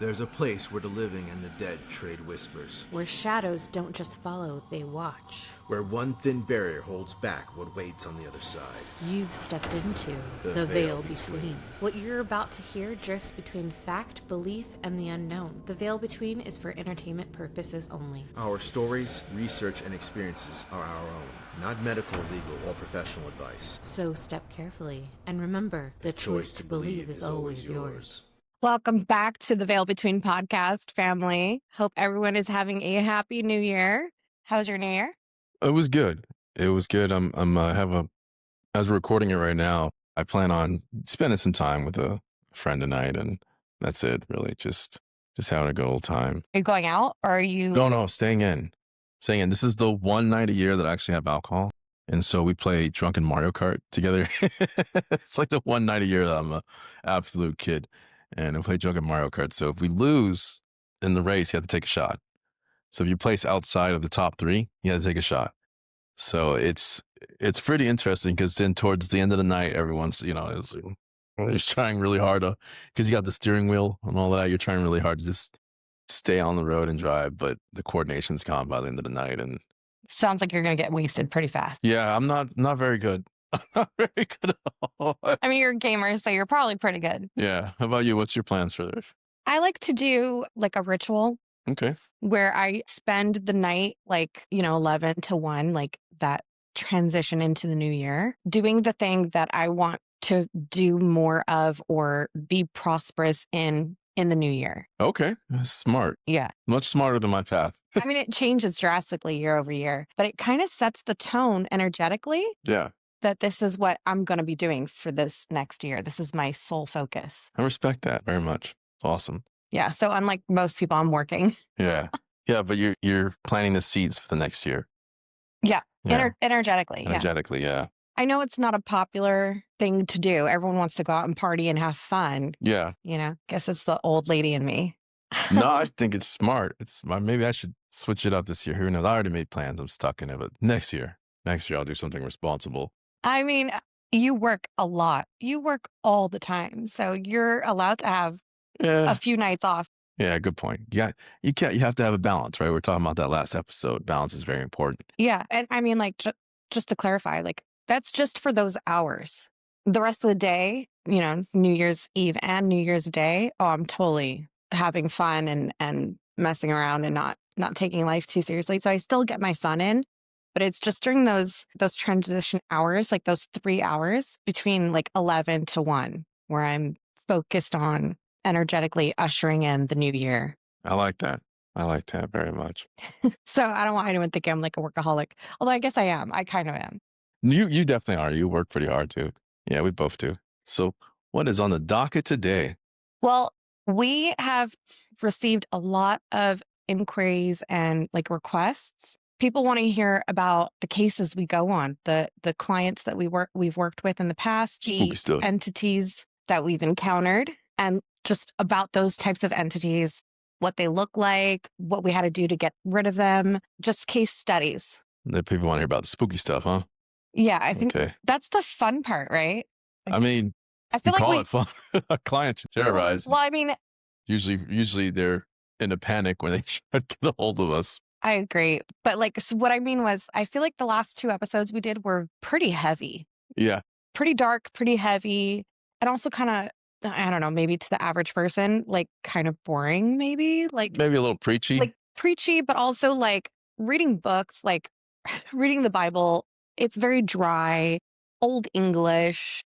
There's a place where the living and the dead trade whispers. Where shadows don't just follow, they watch. Where one thin barrier holds back what waits on the other side. You've stepped into the veil between. What you're about to hear drifts between fact, belief, and the unknown. The veil between is for entertainment purposes only. Our stories, research, and experiences are our own, not medical, legal, or professional advice. So step carefully, and remember, the choice to believe is always yours. Welcome back to the Veil Between podcast, family. Hope everyone is having a happy new year. How's your new year? It was good. It was good. As we're recording it right now, I plan on spending some time with a friend tonight, and that's it, really. Just having a good old time. Are you going out, or are you? No, staying in. This is the one night a year that I actually have alcohol. And so we play drunken Mario Kart together. It's like the one night a year that I'm an absolute kid. And we play drunken Mario Kart. So if we lose in the race, you have to take a shot. So if you place outside of the top three, you have to take a shot. So it's pretty interesting because then towards the end of the night, everyone's, is trying really hard to, because you got the steering wheel and all that. You're trying really hard to just stay on the road and drive, but the coordination's gone by the end of the night. And sounds like you're going to get wasted pretty fast. Yeah, I'm not very good. I'm not very good at all. I mean, you're a gamer, so you're probably pretty good. Yeah. How about you? What's your plans for this? I like to do like a ritual. Okay. Where I spend the night, 11 to 1, like that transition into the new year, doing the thing that I want to do more of or be prosperous in the new year. Okay. That's smart. Yeah. Much smarter than my path. I mean, it changes drastically year over year, but it kind of sets the tone energetically. Yeah. That this is what I'm going to be doing for this next year. This is my sole focus. I respect that very much. Awesome. Yeah. So unlike most people, I'm working. Yeah. Yeah. But you're planting the seeds for the next year. Yeah. Yeah. Energetically. Energetically. Yeah. I know it's not a popular thing to do. Everyone wants to go out and party and have fun. Yeah. Guess it's the old lady in me. No, I think it's smart. Maybe I should switch it up this year. Who knows? I already made plans. I'm stuck in it. But next year I'll do something responsible. I mean, you work a lot. You work all the time. So you're allowed to have a few nights off. Yeah, good point. Yeah, you have to have a balance, right? We were talking about that last episode. Balance is very important. Yeah. And I mean, just to clarify, that's just for those hours. The rest of the day, New Year's Eve and New Year's Day, I'm totally having fun and messing around and not taking life too seriously. So I still get my fun in. But it's just during those transition hours, like those 3 hours between 11 to 1, where I'm focused on energetically ushering in the new year. I like that. I like that very much. So I don't want anyone to think I'm like a workaholic, although I guess I am. I kind of am. You definitely are. You work pretty hard too. Yeah, we both do. So what is on the docket today? Well, we have received a lot of inquiries and requests. People want to hear about the cases we go on, the clients that we've worked with in the past, the entities that we've encountered, and just about those types of entities, what they look like, what we had to do to get rid of them, just case studies. The people want to hear about the spooky stuff, huh? Yeah, I think that's the fun part, right? I mean, I feel call it fun. Our clients are terrorized. Well, I mean, usually they're in a panic when they try to get a hold of us. I agree. But so what I mean was, I feel like the last 2 episodes we did were pretty heavy. Yeah. Pretty dark, pretty heavy. And also kind of, I don't know, maybe to the average person, kind of boring, maybe. Maybe a little preachy. Preachy, but also reading books, reading the Bible. It's very dry, old English.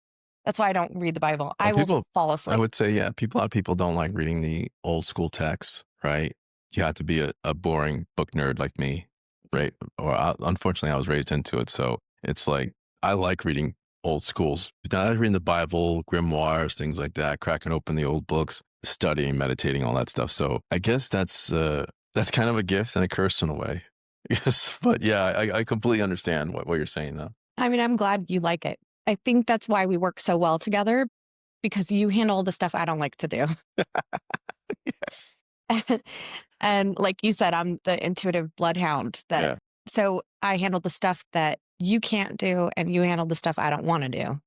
That's why I don't read the Bible. I will fall asleep. I would say, yeah, a lot of people don't like reading the old school texts, right? You have to be a boring book nerd like me, right? Unfortunately, I was raised into it. So it's I like reading old schools. I like reading the Bible, grimoires, things like that, cracking open the old books, studying, meditating, all that stuff. So I guess that's kind of a gift and a curse in a way. Yes. But yeah, I completely understand what you're saying though. I mean, I'm glad you like it. I think that's why we work so well together, because you handle the stuff I don't like to do. And like you said, I'm the intuitive bloodhound. So I handle the stuff that you can't do, and you handle the stuff I don't want to do.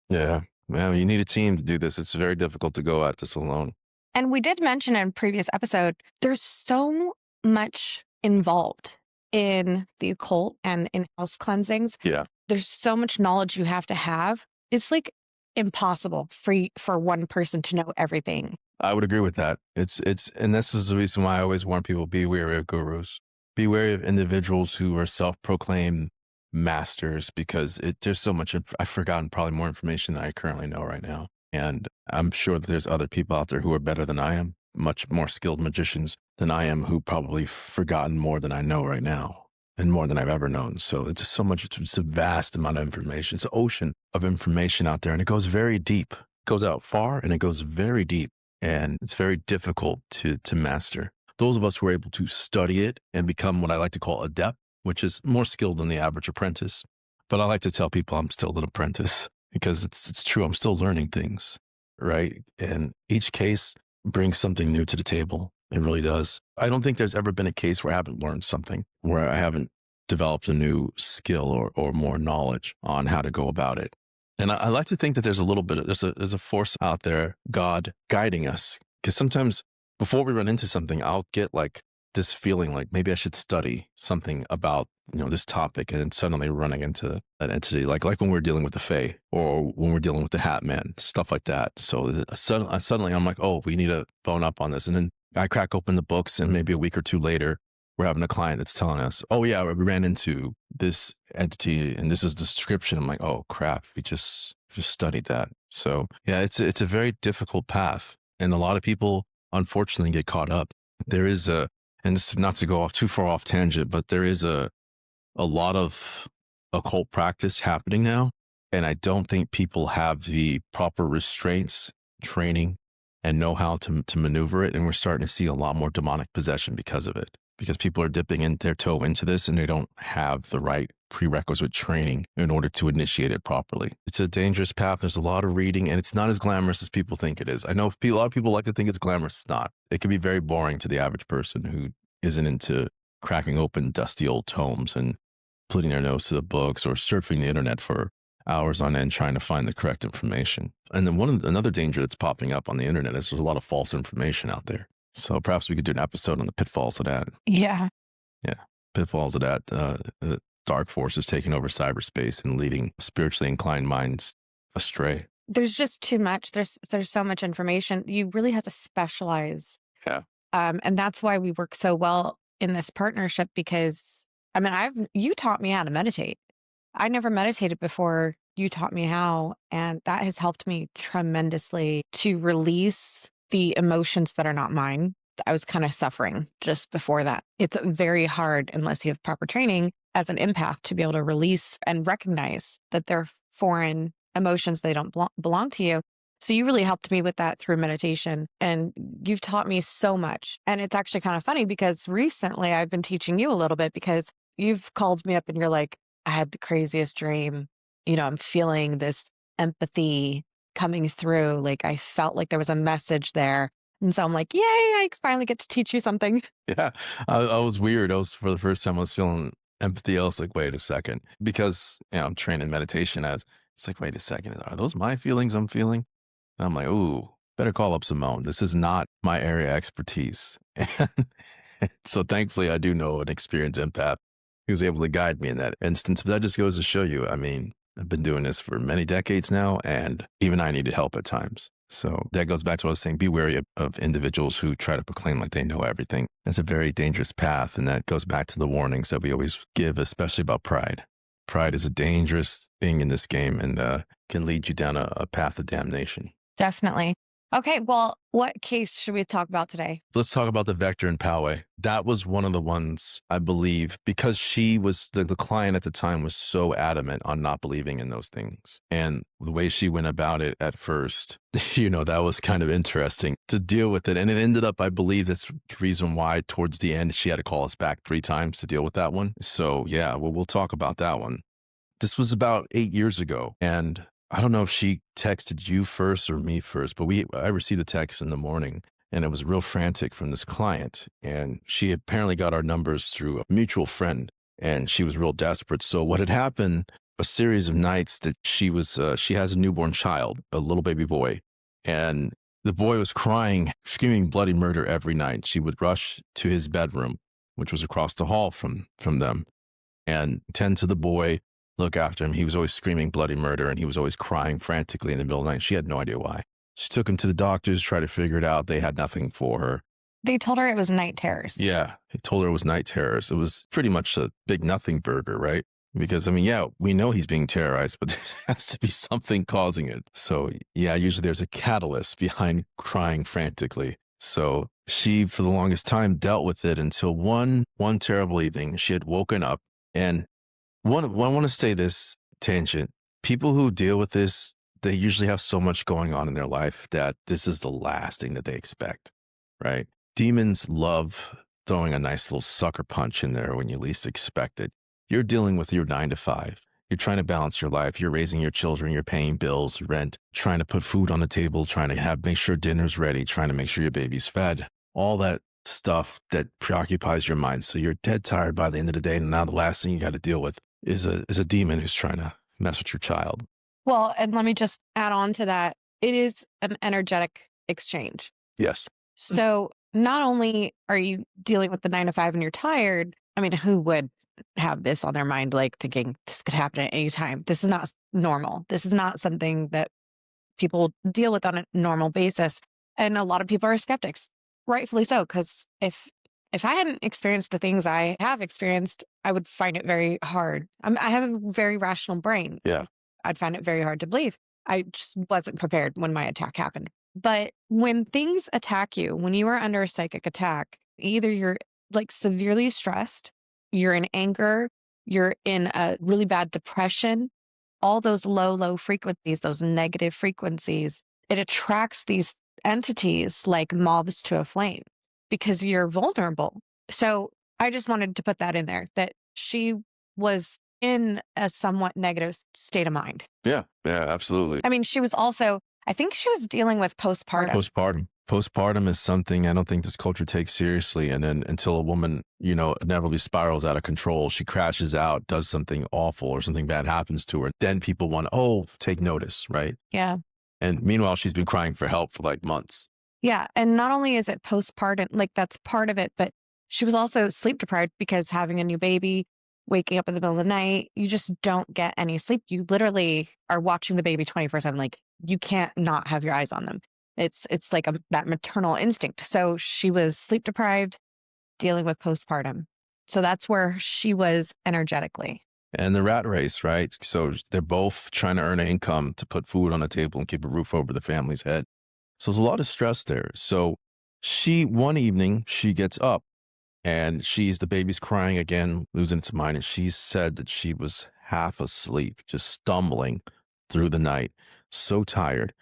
Yeah. Well, you need a team to do this. It's very difficult to go at this alone. And we did mention in a previous episode, there's so much involved in the occult and in house cleansings. Yeah. There's so much knowledge you have to have. It's like impossible for one person to know everything. I would agree with that. And this is the reason why I always warn people, be wary of gurus. Be wary of individuals who are self-proclaimed masters, because there's so much. I've forgotten probably more information than I currently know right now. And I'm sure that there's other people out there who are better than I am, much more skilled magicians than I am, who probably forgotten more than I know right now and more than I've ever known. So it's just so much, it's a vast amount of information. It's an ocean of information out there, and it goes very deep. It goes out far and it goes very deep, and it's very difficult to master. Those of us who are able to study it and become what I like to call adept, which is more skilled than the average apprentice. But I like to tell people I'm still an apprentice, because it's true. I'm still learning things, right? And each case brings something new to the table. It really does. I don't think there's ever been a case where I haven't learned something, where I haven't developed a new skill or more knowledge on how to go about it. And I like to think that there's a little bit of, there's a force out there, God, guiding us. Because sometimes before we run into something, I'll get like this feeling like maybe I should study something about, this topic, and then suddenly running into an entity, like when we're dealing with the Fae, or when we're dealing with the Hat Man, stuff like that. So suddenly I'm like, oh, we need to bone up on this. And then I crack open the books, and maybe a week or two later, we're having a client that's telling us, oh yeah, we ran into this entity and this is the description. I'm like, oh crap, we just studied that. So yeah, it's a very difficult path. And a lot of people unfortunately get caught up. There is and it's not to go off too far off tangent, but there is a lot of occult practice happening now. And I don't think people have the proper restraints, training, and know how to maneuver it. And we're starting to see a lot more demonic possession because of it, because people are dipping in their toe into this and they don't have the right prerequisite training in order to initiate it properly. It's a dangerous path. There's a lot of reading, and it's not as glamorous as people think it is. I know a lot of people like to think it's glamorous. It's not. It can be very boring to the average person who isn't into cracking open dusty old tomes and putting their nose to the books, or surfing the internet for hours on end trying to find the correct information. And then another danger that's popping up on the internet is there's a lot of false information out there. So perhaps we could do an episode on the pitfalls of that. Yeah. Yeah. Pitfalls of that. The dark forces taking over cyberspace and leading spiritually inclined minds astray. There's just too much. There's so much information. You really have to specialize. Yeah. And that's why we work so well in this partnership, because you taught me how to meditate. I never meditated before. You taught me how, and that has helped me tremendously to release the emotions that are not mine. I was kind of suffering just before that. It's very hard, unless you have proper training as an empath, to be able to release and recognize that they're foreign emotions. They don't belong to you. So you really helped me with that through meditation, and you've taught me so much. And it's actually kind of funny, because recently I've been teaching you a little bit, because you've called me up and you're like, I had the craziest dream. I'm feeling this empathy coming through. Like I felt like there was a message there. And so I'm like, yay, I finally get to teach you something. Yeah, I was weird. For the first time I was feeling empathy. I was like, wait a second, because I'm trained in meditation. It's like, wait a second, are those my feelings I'm feeling? And I'm like, ooh, better call up Simone. This is not my area of expertise. And so thankfully I do know an experienced empath who was able to guide me in that instance. But that just goes to show you, I've been doing this for many decades now, and even I needed help at times. So that goes back to what I was saying. Be wary of individuals who try to proclaim like they know everything. That's a very dangerous path. And that goes back to the warnings that we always give, especially about pride. Pride is a dangerous thing in this game, and can lead you down a path of damnation. Definitely. Okay, well, what case should we talk about today? Let's talk about the Vector and Poway. That was one of the ones, I believe, because she was, the client at the time was so adamant on not believing in those things. And the way she went about it at first, that was kind of interesting to deal with it. And it ended up, I believe that's the reason why towards the end, she had to call us back 3 times to deal with that one. So yeah, well, we'll talk about that one. This was about 8 years ago. And I don't know if she texted you first or me first, but I received a text in the morning, and it was real frantic from this client. And she apparently got our numbers through a mutual friend, and she was real desperate. So what had happened, a series of nights that she has a newborn child, a little baby boy, and The boy was crying, screaming bloody murder every night. She would rush to his bedroom, which was across the hall from them, and tend to the boy, look after him. He was always screaming bloody murder, and he was always crying frantically in the middle of the night. She had no idea why. She took him to the doctors, tried to figure it out. They had nothing for her. They told her it was night terrors. Yeah, they told her it was night terrors. It was pretty much a big nothing burger, right? Because, I mean, yeah, we know he's being terrorized, but there has to be something causing it. So, yeah, usually there's a catalyst behind crying frantically. So she, for the longest time, dealt with it until one terrible evening, she had woken up. And I want to say this tangent. People who deal with this, they usually have so much going on in their life that this is the last thing that they expect, right? Demons love throwing a nice little sucker punch in there when you least expect it. You're dealing with your 9 to 5. You're trying to balance your life. You're raising your children. You're paying bills, rent, trying to put food on the table, trying to make sure dinner's ready, trying to make sure your baby's fed. All that stuff that preoccupies your mind. So you're dead tired by the end of the day. And now the last thing you got to deal with is a demon who's trying to mess with your child. Well, and let me just add on to that. It is an energetic exchange. Yes. So not only are you dealing with the 9 to 5 and you're tired, I mean, who would have this on their mind, like thinking this could happen at any time? This is not normal. This is not something that people deal with on a normal basis. And a lot of people are skeptics, rightfully so, because if I hadn't experienced the things I have experienced, I would find it very hard. I have a very rational brain. Yeah. I'd find it very hard to believe. I just wasn't prepared when my attack happened. But when things attack you, when you are under a psychic attack, either you're like severely stressed, you're in anger, you're in a really bad depression, all those low frequencies, those negative frequencies, it attracts these entities like moths to a flame because you're vulnerable. So I just wanted to put that in there, that she was in a somewhat negative state of mind. Yeah, absolutely. I mean, she was also, I think she was dealing with postpartum. Postpartum is something I don't think this culture takes seriously. And then until a woman, inevitably spirals out of control, she crashes out, does something awful or something bad happens to her. Then people want to, take notice, right? Yeah. And meanwhile, she's been crying for help for like months. Yeah. And not only is it postpartum, like that's part of it, but she was also sleep deprived because having a new baby, waking up in the middle of the night, you just don't get any sleep. You literally are watching the baby 24/7. Like you can't not have your eyes on them. It's like that maternal instinct. So she was sleep deprived, dealing with postpartum. So that's where she was energetically. And the rat race, right? So they're both trying to earn an income to put food on the table and keep a roof over the family's head. So there's a lot of stress there. So one evening, she gets up and the baby's crying again, losing its mind. And she said that she was half asleep, just stumbling through the night, so tired.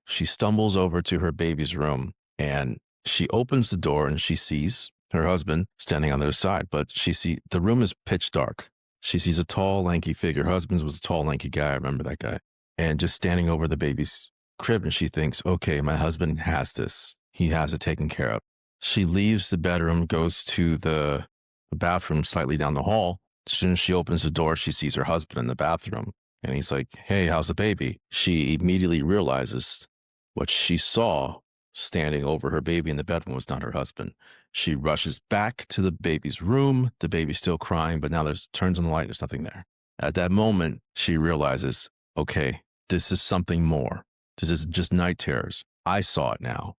She stumbles over to her baby's room and she opens the door and she sees her husband standing on the other side, but the room is pitch dark. She sees a tall, lanky figure. Her husband was a tall, lanky guy. I remember that guy. And just standing over the baby's crib. And she thinks, okay, my husband has this. He has it taken care of. She leaves the bedroom, goes to the bathroom slightly down the hall. As soon as she opens the door, she sees her husband in the bathroom. And he's like, hey, how's the baby? She immediately realizes what she saw standing over her baby in the bedroom was not her husband. She rushes back to the baby's room. The baby's still crying, but now turns on the light. There's nothing there. At that moment, she realizes, okay, this is something more. This isn't just night terrors. I saw it now.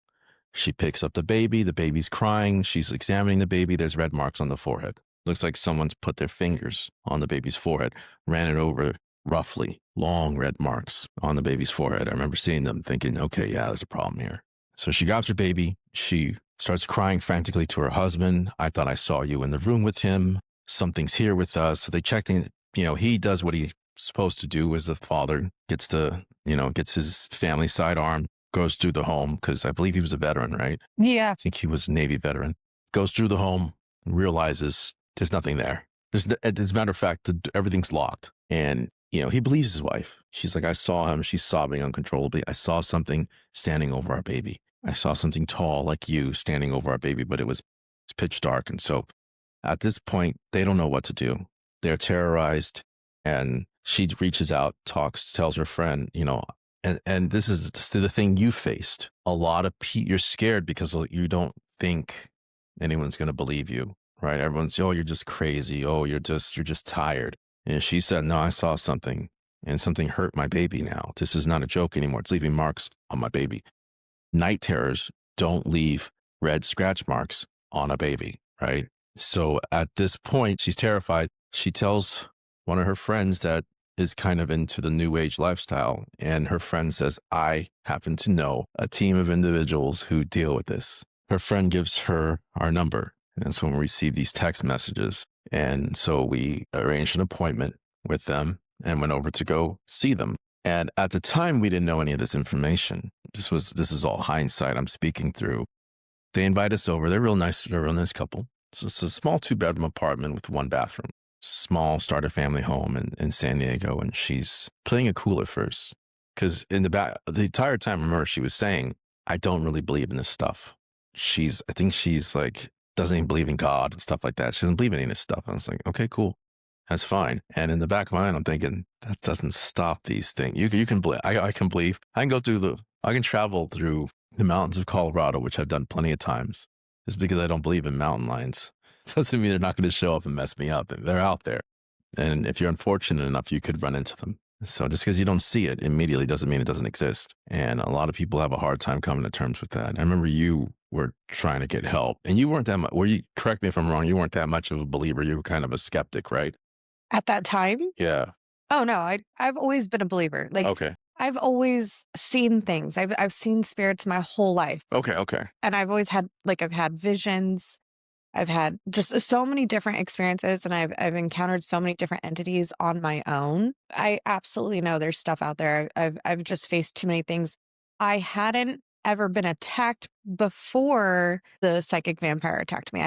She picks up the baby. The baby's crying. She's examining the baby. There's red marks on the forehead. Looks like someone's put their fingers on the baby's forehead, ran it over roughly, long red marks on the baby's forehead. I remember seeing them thinking, okay, yeah, there's a problem here. So she grabs her baby. She starts crying frantically to her husband. I thought I saw you in the room with him. Something's here with us. So they checked in. He does what he's supposed to do as the father, gets his family sidearm, goes through the home, because I believe he was a veteran, right? Yeah. I think he was a Navy veteran. Goes through the home, realizes there's nothing there. As a matter of fact, everything's locked. And he believes his wife. She's like, I saw him. She's sobbing uncontrollably. I saw something standing over our baby. I saw something tall like you standing over our baby, but it's pitch dark. And so at this point, they don't know what to do. They're terrorized. And she reaches out, tells her friend, and this is the thing you faced. A lot of you're scared because you don't think anyone's going to believe you, right? Everyone's, oh, you're just crazy. Oh, you're just tired. And she said, no, I saw something, and something hurt my baby now. This is not a joke anymore. It's leaving marks on my baby. Night terrors don't leave red scratch marks on a baby, right? So at this point, she's terrified. She tells one of her friends that is kind of into the new age lifestyle. And her friend says, I happen to know a team of individuals who deal with this. Her friend gives her our number. And that's when we receive these text messages. And so we arranged an appointment with them and went over to go see them. And at the time, we didn't know any of this information. This is all hindsight I'm speaking through. They invite us over. They're real nice. They're a real nice couple. So it's a small 2-bedroom apartment with 1 bathroom. Small starter family home in San Diego. And she's playing it cool at first. Because in the back, the entire time, remember, she was saying, I don't really believe in this stuff. I think she's like, doesn't even believe in God and stuff like that. She doesn't believe in any of this stuff. I was like, okay, cool. That's fine. And in the back of my mind, I'm thinking, that doesn't stop these things. You can believe, I can believe, I can travel through the mountains of Colorado, which I've done plenty of times. It's because I don't believe in mountain lions. It doesn't mean they're not going to show up and mess me up. They're out there. And if you're unfortunate enough, you could run into them. So just because you don't see it immediately doesn't mean it doesn't exist. And a lot of people have a hard time coming to terms with that. I remember you were trying to get help, and you weren't that much, correct me if I'm wrong, you weren't that much of a believer. You were kind of a skeptic, right? At that time? Yeah. Oh, no, I've always been a believer. Like, okay. I've always seen things. I've seen spirits my whole life. Okay. And I've always had, I've had visions. I've had just so many different experiences, and I've encountered so many different entities on my own. I absolutely know there's stuff out there. I've just faced too many things. I hadn't ever been attacked before the psychic vampire attacked me.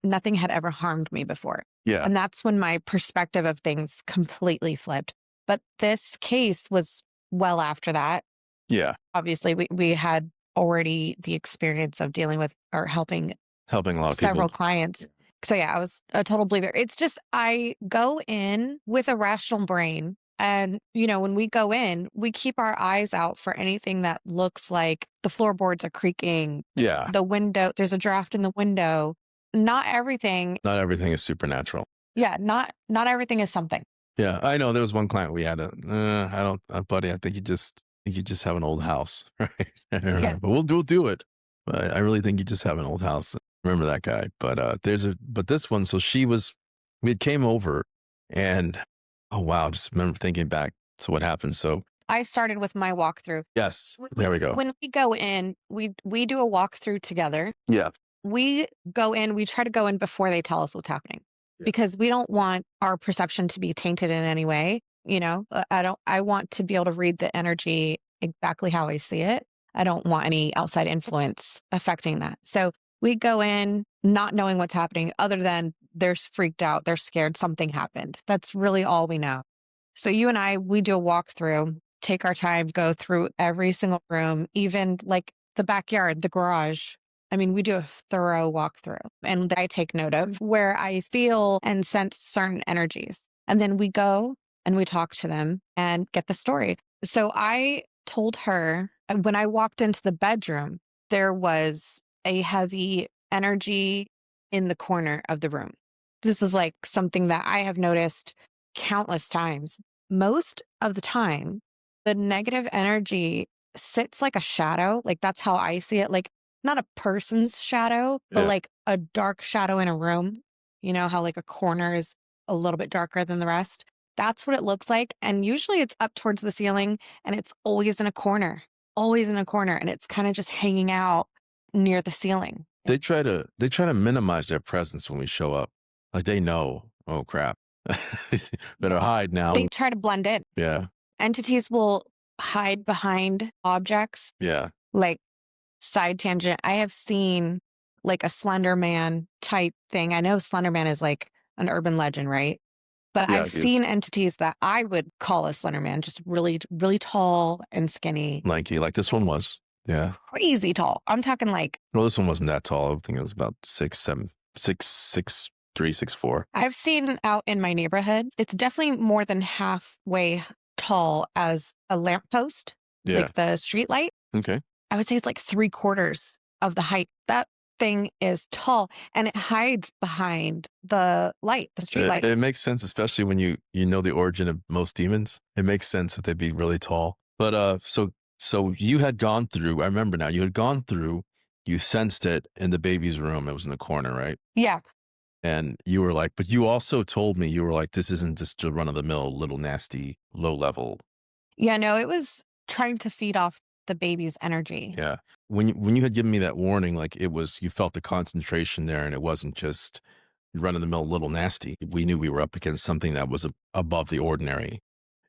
Nothing had ever harmed me before. Yeah. And that's when my perspective of things completely flipped. But this case was well after that. Yeah. Obviously, we had already the experience of dealing with or helping a lot of several people. clients. So yeah, I was a total believer. It's just, I go in with a rational brain. And, when we go in, we keep our eyes out for anything that looks like the floorboards are creaking. Yeah. The window, there's a draft in the window. Not everything is supernatural. Yeah. Not everything is something. Yeah. I know there was one client we had buddy, I think you just have an old house, right? Yeah. But we'll do it. But I really think you just have an old house. Remember that guy. But this one, so we came over and, oh wow, just remember thinking back to what happened. So I started with my walkthrough. Yes, there we go. When we go in, we do a walkthrough together. Yeah. We go in, we try to go in before they tell us what's happening, because we don't want our perception to be tainted in any way. I want to be able to read the energy exactly how I see it. I don't want any outside influence affecting that. So we go in not knowing what's happening, other than they're freaked out, they're scared, something happened. That's really all we know. So you and I, we do a walkthrough, take our time, go through every single room, even like the backyard, the garage. I mean, we do a thorough walkthrough, and I take note of where I feel and sense certain energies. And then we go and we talk to them and get the story. So I told her, when I walked into the bedroom, there was a heavy energy in the corner of the room. This is like something that I have noticed countless times. Most of the time, the negative energy sits like a shadow. Like, that's how I see it. Like, not a person's shadow, but like a dark shadow in a room. You know how like a corner is a little bit darker than the rest? That's what it looks like. And usually it's up towards the ceiling, and it's always in a corner. And it's kind of just hanging out near the ceiling. They try to minimize their presence when we show up. Like, they know, oh crap, better hide now. They try to blend in. Yeah. Entities will hide behind objects. Yeah. Like, side tangent, I have seen like a Slender Man type thing. I know Slender Man is like an urban legend, right? But I've seen entities that I would call a Slender Man, just really, really tall and skinny. Lanky, like this one was. Yeah. Crazy tall. I'm talking like... Well, this one wasn't that tall. I think it was about 6'3", 6'4". I've seen out in my neighborhood, it's definitely more than halfway tall as a lamppost. Yeah. like the street light. Okay. I would say it's like 3/4 of the height. That thing is tall and it hides behind the light, the street light. It makes sense, especially when you know the origin of most demons. It makes sense that they'd be really tall. But so you had gone through, I remember now, you had gone through, you sensed it in the baby's room. It was in the corner, right? Yeah. And you were like, but you also told me, you were like, this isn't just a run of the mill, little nasty, low level. Yeah, no, it was trying to feed off the baby's energy. Yeah. When you had given me that warning, like it was, you felt the concentration there, and it wasn't just run of the mill, little nasty. We knew we were up against something that was above the ordinary.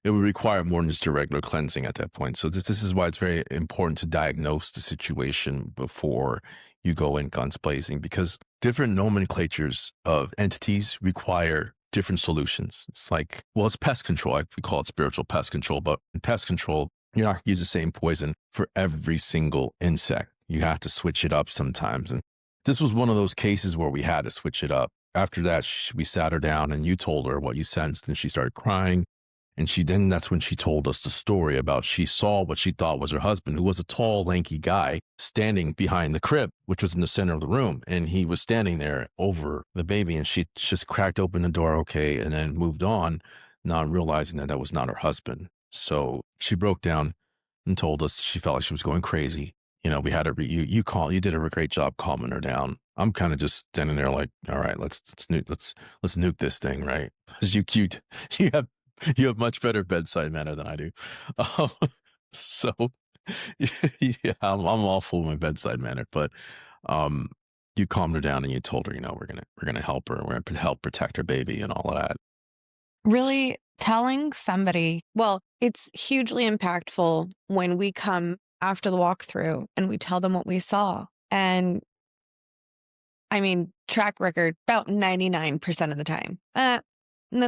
It would require more than just a regular cleansing at that point. So this is why it's very important to diagnose the situation before you go in guns blazing, because different nomenclatures of entities require different solutions. It's like, well, it's pest control. We call it spiritual pest control, but in pest control, you're not going to use the same poison for every single insect. You have to switch it up sometimes. And this was one of those cases where we had to switch it up. After that, we sat her down and you told her what you sensed, and she started crying. And that's when she told us the story about she saw what she thought was her husband, who was a tall, lanky guy standing behind the crib, which was in the center of the room. And he was standing there over the baby, and she just cracked open the door, okay, and then moved on, not realizing that was not her husband. So she broke down and told us she felt like she was going crazy. You know, we had you did a great job calming her down. I'm kind of just standing there like, all right, let's nuke this thing, right? You have much better bedside manner than I do. So yeah, I'm awful with my bedside manner, but you calmed her down and you told her, we're gonna help her. We're gonna help protect her baby and all of that. Really telling somebody, well, it's hugely impactful when we come after the walkthrough and we tell them what we saw. And I mean, track record about 99% of the time,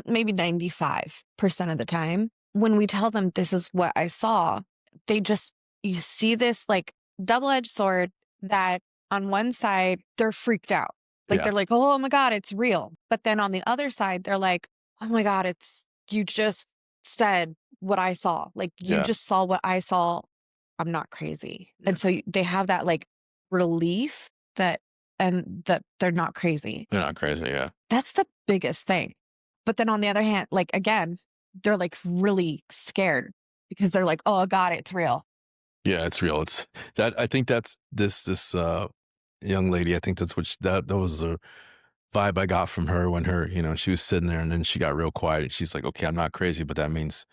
maybe 95% of the time, when we tell them this is what I saw, you see this like double-edged sword that on one side, they're freaked out. Like they're like, oh my God, it's real. But then on the other side, they're like, oh my God, you just said what I saw. Like you just saw what I saw. I'm not crazy. Yeah. And so they have that like relief that they're not crazy. They're not crazy. Yeah. That's the biggest thing. But then on the other hand, like, again, they're like really scared because they're like, oh God, it's real. Yeah, it's real. It's that, I think that's this young lady. I think that's that was a vibe I got from her when she was sitting there, and then she got real quiet and she's like, okay, I'm not crazy, but that means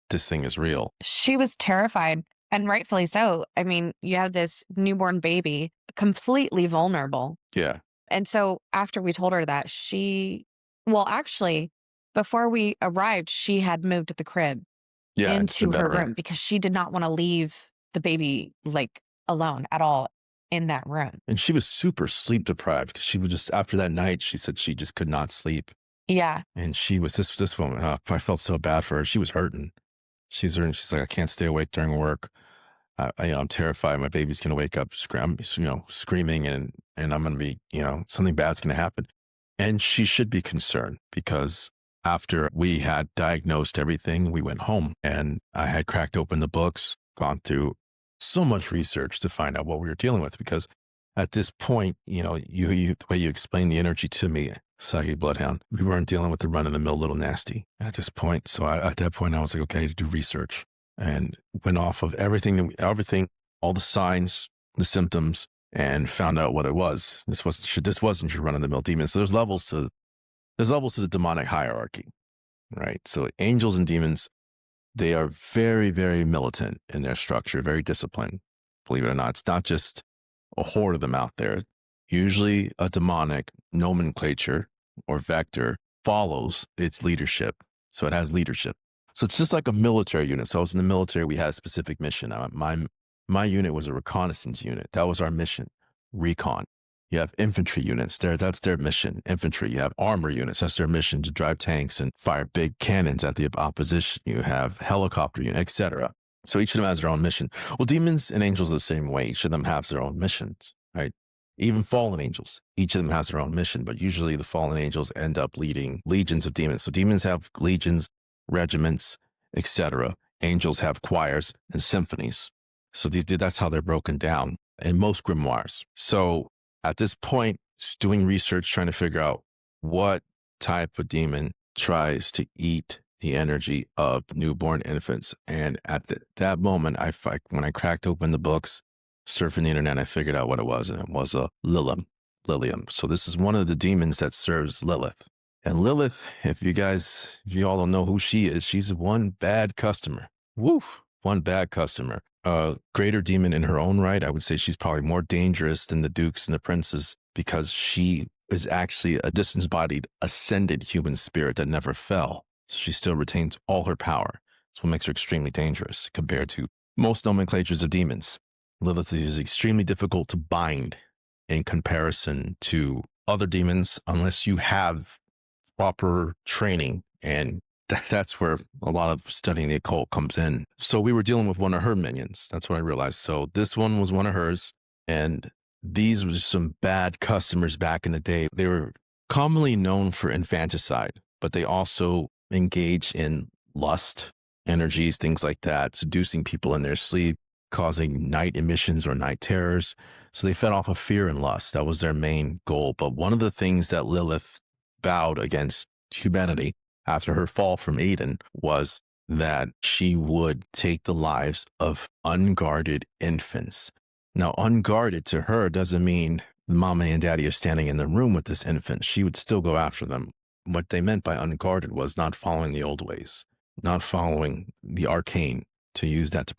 this thing is real. She was terrified, and rightfully so. I mean, you have this newborn baby completely vulnerable. Yeah. And so after we told her that, actually, before we arrived, she had moved the crib into her room because she did not want to leave the baby like alone at all in that room. And she was super sleep deprived because she was just, after that night, she said she just could not sleep. Yeah. And she was this woman, I felt so bad for her. She was hurting. She's like, I can't stay awake during work. I'm terrified my baby's going to wake up screaming and I'm going to be, something bad's going to happen. And she should be concerned because after we had diagnosed everything, we went home and I had cracked open the books, gone through so much research to find out what we were dealing with. Because at this point, the way you explained the energy to me, Sagi Bloodhound, we weren't dealing with the run-of-the-mill little nasty at this point. So at that point, I was like, okay, I need to do research, and went off of everything, all the signs, the symptoms, and found out what it was. This wasn't your run-of-the-mill demon. So there's levels to the demonic hierarchy, right? So angels and demons, they are very, very militant in their structure, very disciplined. Believe it or not, it's not just a horde of them out there. Usually a demonic nomenclature or vector follows its leadership. So it has leadership. So it's just like a military unit. So I was in the military, we had a specific mission. My unit was a reconnaissance unit. That was our mission, recon. You have infantry units there. That's their mission, infantry. You have armor units. That's their mission, to drive tanks and fire big cannons at the opposition. You have helicopter units, etc. So each of them has their own mission. Well, demons and angels are the same way. Each of them has their own missions, right? Even fallen angels, each of them has their own mission, but usually the fallen angels end up leading legions of demons. So demons have legions, regiments, etc. angels have choirs and symphonies. So that's how they're broken down in most grimoires. So at this point, doing research, trying to figure out what type of demon tries to eat the energy of newborn infants. And at that moment, when I cracked open the books, surfing the internet, I figured out what it was, and it was a Lilium. So this is one of the demons that serves Lilith. And Lilith, if you all don't know who she is, she's one bad customer. Woof, one bad customer. A greater demon in her own right. I would say she's probably more dangerous than the dukes and the princes because she is actually a disembodied, ascended human spirit that never fell. So she still retains all her power. That's what makes her extremely dangerous compared to most nomenclatures of demons. Lilith is extremely difficult to bind in comparison to other demons unless you have proper training, and that's where a lot of studying the occult comes in. So we were dealing with one of her minions. That's what I realized. So this one was one of hers, and these were some bad customers back in the day. They were commonly known for infanticide, but they also engage in lust, energies, things like that, seducing people in their sleep, causing night emissions or night terrors. So they fed off of fear and lust. That was their main goal. But one of the things that Lilith vowed against humanity after her fall from Eden was that she would take the lives of unguarded infants. Now, unguarded to her doesn't mean mama and daddy are standing in the room with this infant. She would still go after them. What they meant by unguarded was not following the old ways, not following the arcane to use that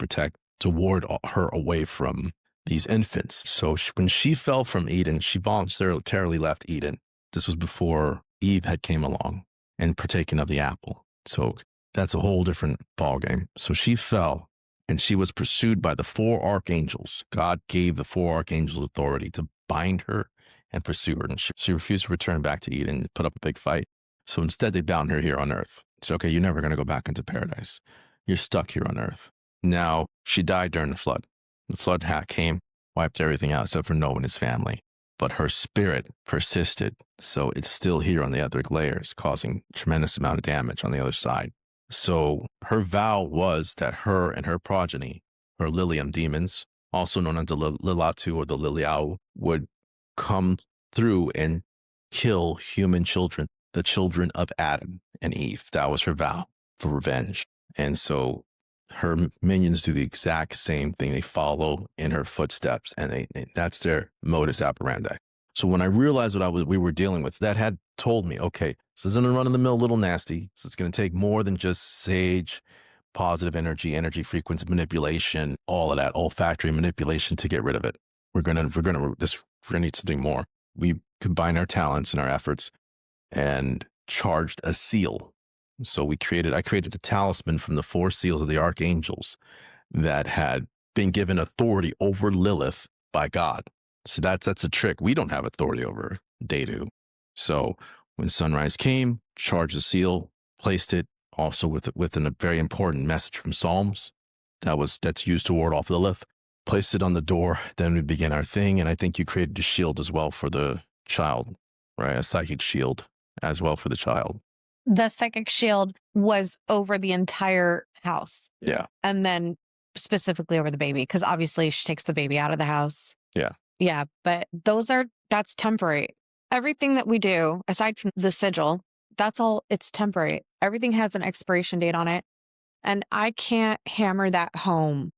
to ward her away from these infants. So when she fell from Eden, she voluntarily left Eden. This was before Eve had came along and partaken of the apple. So that's a whole different ballgame. So she fell and she was pursued by the 4 archangels. God gave the 4 archangels authority to bind her and pursue her. And she refused to return back to Eden and put up a big fight. So instead they bound her here on earth. It's okay, you're never going to go back into paradise. You're stuck here on earth. Now, she died during the flood. The flood came, wiped everything out except for Noah and his family. But her spirit persisted, so it's still here on the other layers, causing tremendous amount of damage on the other side. So her vow was that her and her progeny, her Lilium demons, also known as the Lilatu or the Liliau, would come through and kill human children, the children of Adam and Eve. That was her vow for revenge. And so her minions do the exact same thing. They follow in her footsteps, and that's their modus operandi. So when I realized what we were dealing with, that had told me, okay, this isn't a run-of-the-mill little nasty. So it's going to take more than just sage, positive energy frequency manipulation, all of that olfactory manipulation to get rid of it. We're gonna need something more. We combined our talents and our efforts and charged a seal. So I created a talisman from the 4 seals of the archangels that had been given authority over Lilith by God. So that's a trick. We don't have authority over. They do. So when sunrise came, charged the seal, placed it also within a very important message from Psalms that's used to ward off Lilith. Placed it on the door. Then we began our thing, and I think you created a shield as well for the child, right? A psychic shield as well for the child. The psychic shield was over the entire house. Yeah. And then specifically over the baby, because obviously she takes the baby out of the house. Yeah. Yeah. But that's temporary. Everything that we do, aside from the sigil, that's all, it's temporary. Everything has an expiration date on it. And I can't hammer that home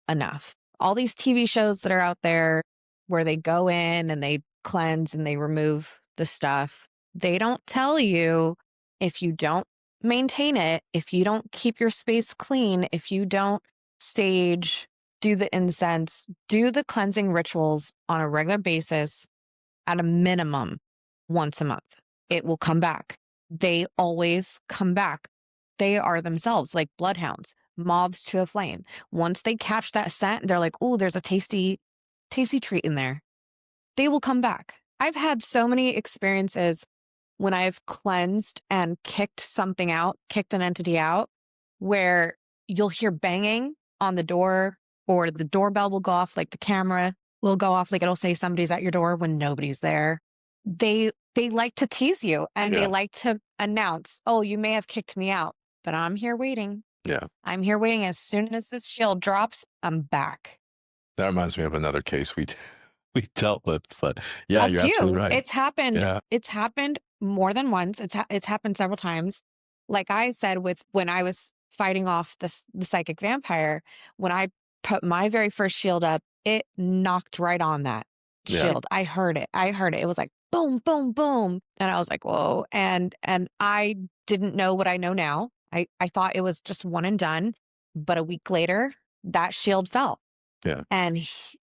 enough. All these TV shows that are out there where they go in and they cleanse and they remove the stuff, they don't tell you if you don't maintain it, if you don't keep your space clean, if you don't sage, do the incense, do the cleansing rituals on a regular basis, at a minimum once a month, it will come back. They always come back. They are themselves like bloodhounds, moths to a flame. Once they catch that scent, they're like, oh, there's a tasty treat in there. They will come back. I've had so many experiences when I've cleansed and kicked something out, kicked an entity out, where you'll hear banging on the door or the doorbell will go off, like the camera will go off, like it'll say somebody's at your door when nobody's there. They like to tease you and they like to announce, oh, you may have kicked me out, but I'm here waiting. Yeah. I'm here waiting. As soon as this shield drops, I'm back. That reminds me of another case we dealt with, but yeah, A you're absolutely few. right. It's happened. Yeah. It's happened more than once. It's happened several times. Like I said, with when I was fighting off the psychic vampire, when I put my very first shield up, it knocked right on that Yeah. shield. I heard it. It was like boom, boom, boom, and I was like, whoa. And I didn't know what I know now. I thought it was just one and done, but a week later, that shield fell. Yeah. And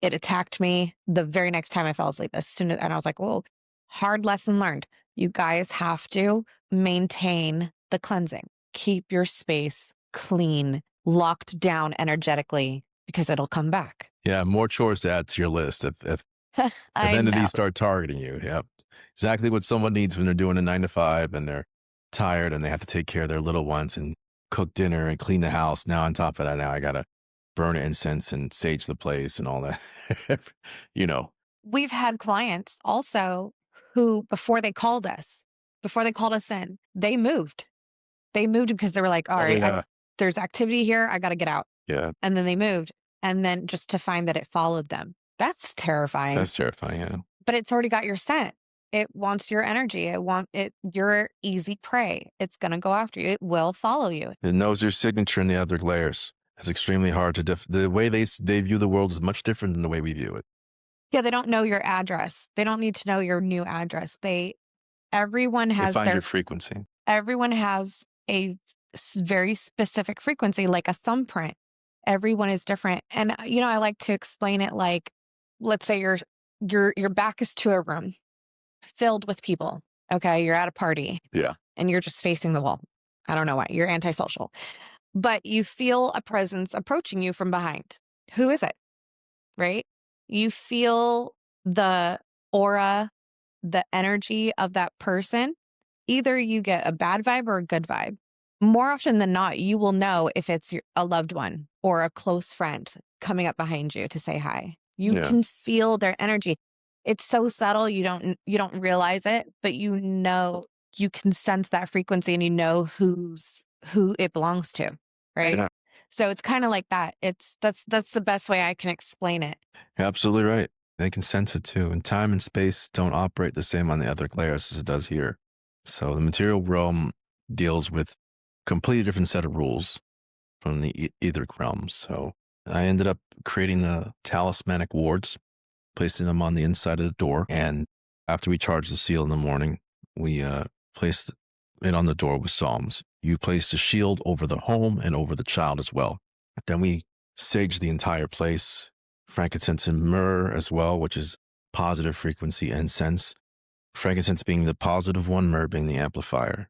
it attacked me the very next time I fell asleep. And I was like, whoa, hard lesson learned. You guys have to maintain the cleansing. Keep your space clean, locked down energetically, because it'll come back. Yeah. More chores to add to your list if I know. entities start targeting you. Yep. Exactly what someone needs when they're doing a 9 to 5 and they're tired and they have to take care of their little ones and cook dinner and clean the house. Now on top of that, now I got to burn incense and sage the place and all that. You know. We've had clients also who, before they called us in, they moved. They moved because they were like, all right, Yeah. there's activity here. I got to get out. Yeah. And then they moved. And then just to find that it followed them. That's terrifying. That's terrifying. Yeah. But it's already got your scent. It wants your energy. You're easy prey. It's going to go after you. It will follow you. It knows your signature in the other layers. It's extremely hard to the way they view the world is much different than the way we view it. Yeah, they don't know your address. They don't need to know your new address. Everyone has they find your frequency. Everyone has a very specific frequency, like a thumbprint. Everyone is different. And I like to explain it like, let's say your back is to a room filled with people. Okay, you're at a party. Yeah. And you're just facing the wall. I don't know why. You're antisocial. But you feel a presence approaching you from behind. Who is it? Right? You feel the aura, the energy of that person. Either you get a bad vibe or a good vibe. More often than not, you will know if it's a loved one or a close friend coming up behind you to say hi. You can feel their energy. It's so subtle, you don't realize it, but you can sense that frequency and you know who it belongs to, right? Yeah. So it's kind of like that. That's the best way I can explain it. You're absolutely right. They can sense it too. And time and space don't operate the same on the other layers as it does here. So the material realm deals with completely different set of rules from the etheric realms. So I ended up creating the talismanic wards, placing them on the inside of the door. And after we charged the seal in the morning, we placed it on the door with psalms. You placed a shield over the home and over the child as well. Then we saged the entire place, frankincense and myrrh as well, which is positive frequency incense. Frankincense being the positive one, myrrh being the amplifier,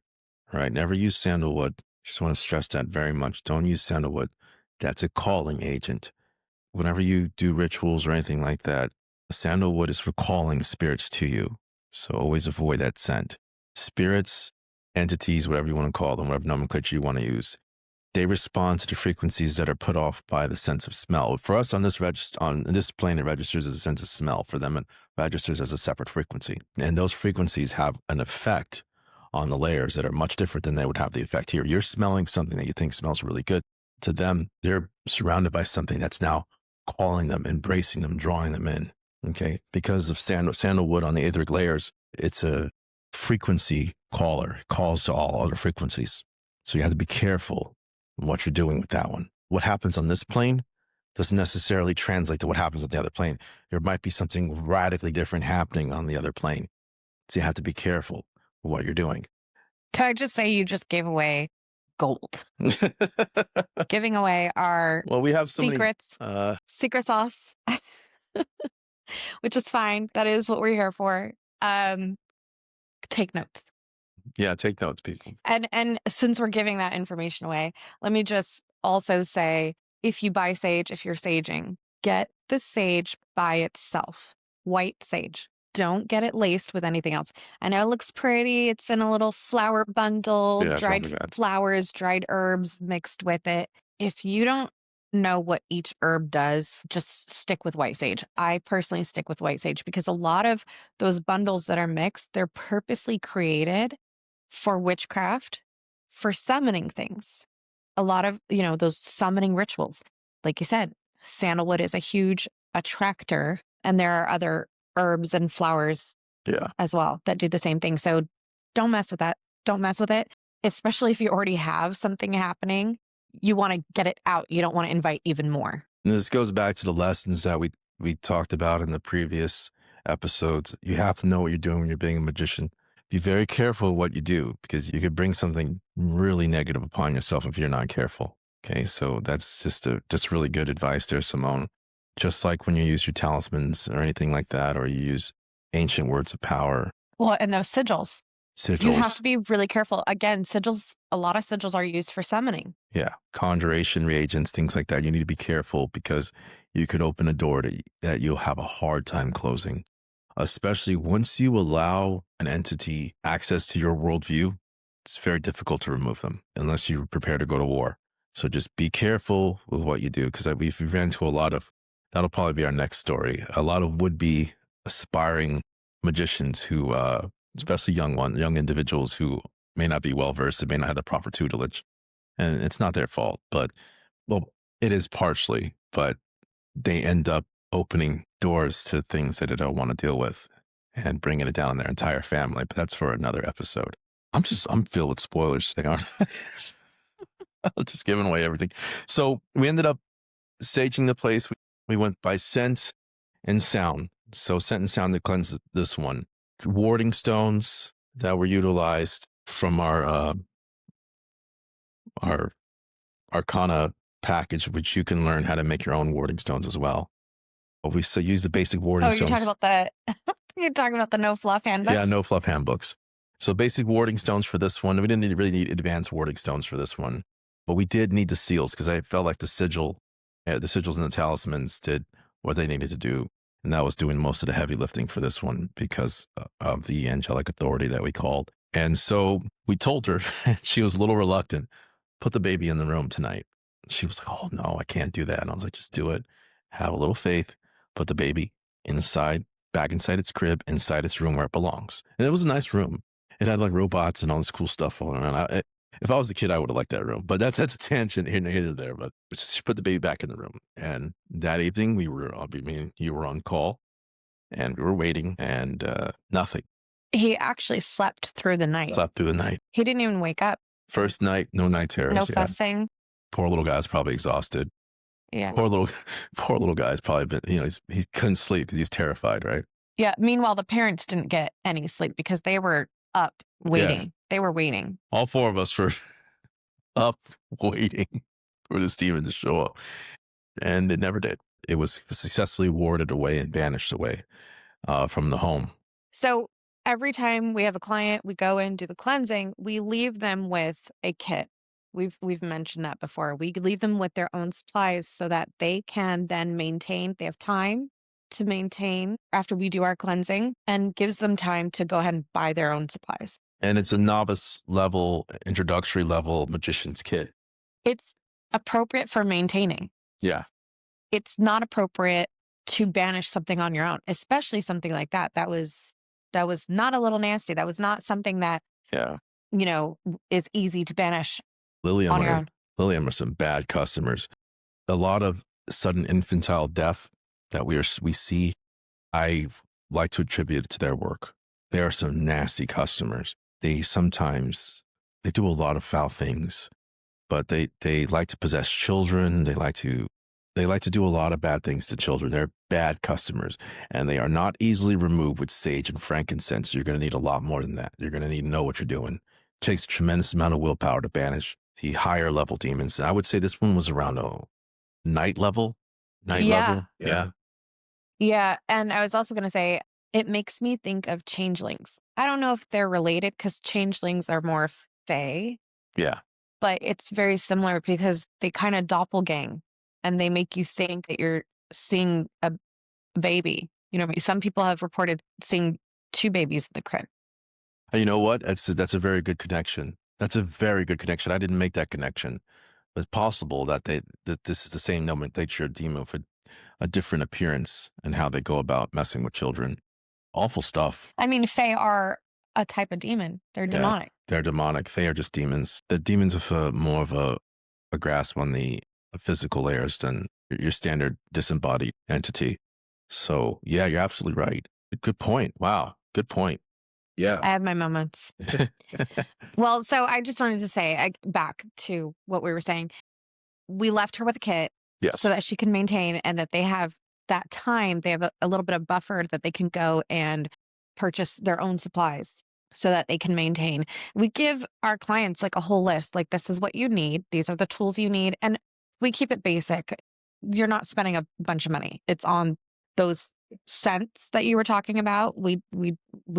right? Never use sandalwood. Just want to stress that very much. Don't use sandalwood. That's a calling agent. Whenever you do rituals or anything like that, sandalwood is for calling spirits to you. So always avoid that scent. Spirits, entities, whatever you want to call them, whatever nomenclature you want to use, they respond to the frequencies that are put off by the sense of smell. For us on this plane, it registers as a sense of smell. For them, it registers as a separate frequency. And those frequencies have an effect on the layers that are much different than they would have the effect here. You're smelling something that you think smells really good. To them, they're surrounded by something that's now calling them, embracing them, drawing them in. Okay. Because of sandalwood on the etheric layers, it's a frequency caller. It calls to all other frequencies. So you have to be careful what you're doing with that one. What happens on this plane doesn't necessarily translate to what happens on the other plane. There might be something radically different happening on the other plane. So you have to be careful with what you're doing. Can I just say you just gave away gold? Giving away our we have secrets, secret sauce, which is fine. That is what we're here for. Take notes. Yeah, take notes, people. And since we're giving that information away, let me just also say, if you buy sage, if you're saging, get the sage by itself. White sage. Don't get it laced with anything else. I know it looks pretty. It's in a little flower bundle, dried flowers, dried herbs mixed with it. If you don't know what each herb does, just stick with white sage. I personally stick with white sage because a lot of those bundles that are mixed, they're purposely created for witchcraft, for summoning things. a lot of, those summoning rituals. Like you said, sandalwood is a huge attractor, and there are other herbs and flowers as well that do the same thing. So don't mess with that. Don't mess with it, especially if you already have something happening. You want to get it out. You don't want to invite even more. And this goes back to the lessons that we talked about in the previous episodes. You have to know what you're doing when you're being a magician. Be very careful what you do, because you could bring something really negative upon yourself if you're not careful. Okay, so that's just really good advice there, Simone. Just like when you use your talismans or anything like that, or you use ancient words of power. Well, and those sigils. You have to be really careful. Again, sigils, a lot of sigils are used for summoning. Yeah, conjuration, reagents, things like that. You need to be careful, because you could open a door that you'll have a hard time closing, especially once you allow an entity access to your worldview. It's very difficult to remove them unless you're prepared to go to war. So just be careful with what you do, because we've ran into a lot of, that'll probably be our next story, a lot of would-be aspiring magicians who, especially young individuals who may not be well-versed and may not have the proper tutelage. And it's not their fault, but, well, it is partially, but they end up opening doors to things that they don't want to deal with and bringing it down on their entire family. But that's for another episode. I'm filled with spoilers today, aren't I? I'm just giving away everything. So we ended up saging the place. We went by scent and sound. So scent and sound to cleanse this one. Warding stones that were utilized from our Arcana package, which you can learn how to make your own warding stones as well. But we still use the basic warding stones. You're talking about the no fluff handbooks? Yeah, no fluff handbooks. So basic warding stones for this one. We didn't really need advanced warding stones for this one, but we did need the seals, because I felt like the sigils and the talismans did what they needed to do. And that was doing most of the heavy lifting for this one because of the angelic authority that we called. And so we told her, she was a little reluctant, put the baby in the room tonight. She was like, oh no, I can't do that. And I was like, just do it. Have a little faith. Put the baby back inside its crib, inside its room where it belongs. And it was a nice room. It had like robots and all this cool stuff all around. If I was a kid, I would have liked that room. But that's a tangent here and there. But she put the baby back in the room. And that evening, you were on call, and we were waiting, and nothing. He actually slept through the night. He didn't even wake up. First night, no night terrors. No fussing. Poor little guy's probably exhausted. Yeah. Poor little guy's probably been, he couldn't sleep because he's terrified, right? Yeah. Meanwhile, the parents didn't get any sleep because they were up waiting. Yeah. They were waiting. All four of us were up waiting for this demon to show up. And it never did. It was successfully warded away and banished away from the home. So every time we have a client, we go in, do the cleansing, we leave them with a kit. We've mentioned that before. We leave them with their own supplies so that they can then maintain. They have time to maintain after we do our cleansing, and gives them time to go ahead and buy their own supplies. And it's a novice level, introductory level magician's kit. It's appropriate for maintaining. Yeah. It's not appropriate to banish something on your own, especially something like that. That was not a little nasty. That was not something that, is easy to banish. Lilium are some bad customers. A lot of sudden infantile death that we see, I like to attribute it to their work. They are some nasty customers. They do a lot of foul things, but they like to possess children. They like to do a lot of bad things to children. They're bad customers, and they are not easily removed with sage and frankincense. You're going to need a lot more than that. You're going to need to know what you're doing. It takes a tremendous amount of willpower to banish the higher level demons. And I would say this one was around night level. Yeah. And I was also going to say, it makes me think of changelings. I don't know if they're related because changelings are more fae. Yeah. But it's very similar because they kind of doppelgang, and they make you think that you're seeing a baby. Some people have reported seeing two babies in the crib. You know what? That's a very good connection. That's a very good connection. I didn't make that connection. It's possible that this is the same nomenclature demon with a different appearance and how they go about messing with children. Awful stuff. I mean, fae are a type of demon. They're demonic. They're demonic. Fae are just demons. The demons with more of a a grasp on the physical layers than your standard disembodied entity. So yeah, you're absolutely right. Good point. Wow. Good point. Yeah. I have my moments. Well, so I just wanted to say, back to what we were saying, we left her with a kit Yes. so that she can maintain, and that they have that time, they have a little bit of buffer that they can go and purchase their own supplies so that they can maintain. We give our clients like a whole list, like this is what you need. These are the tools you need. And we keep it basic. You're not spending a bunch of money. It's on those scents that you were talking about. We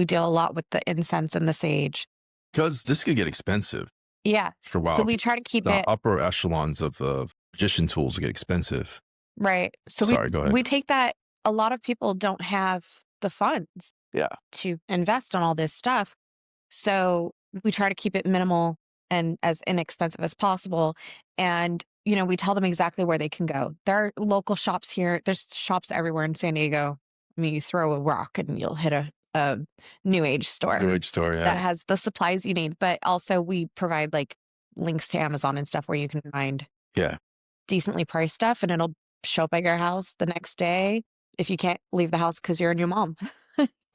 deal a lot with the incense and the sage. Because this could get expensive. Yeah. For a while. So we try to keep the it upper echelons of the magician tools get expensive. right. So Sorry, go ahead. we take that. A lot of people don't have the funds to invest on all this stuff. So we try to keep it minimal and as inexpensive as possible. And, you know, we tell them exactly where they can go. There are local shops here. There's shops everywhere in San Diego. I mean, you throw a rock and you'll hit a new age store. New age store, yeah. That has the supplies you need. But also we provide like links to Amazon and stuff where you can find decently priced stuff, and it'll show up at your house the next day if you can't leave the house because you're a new mom.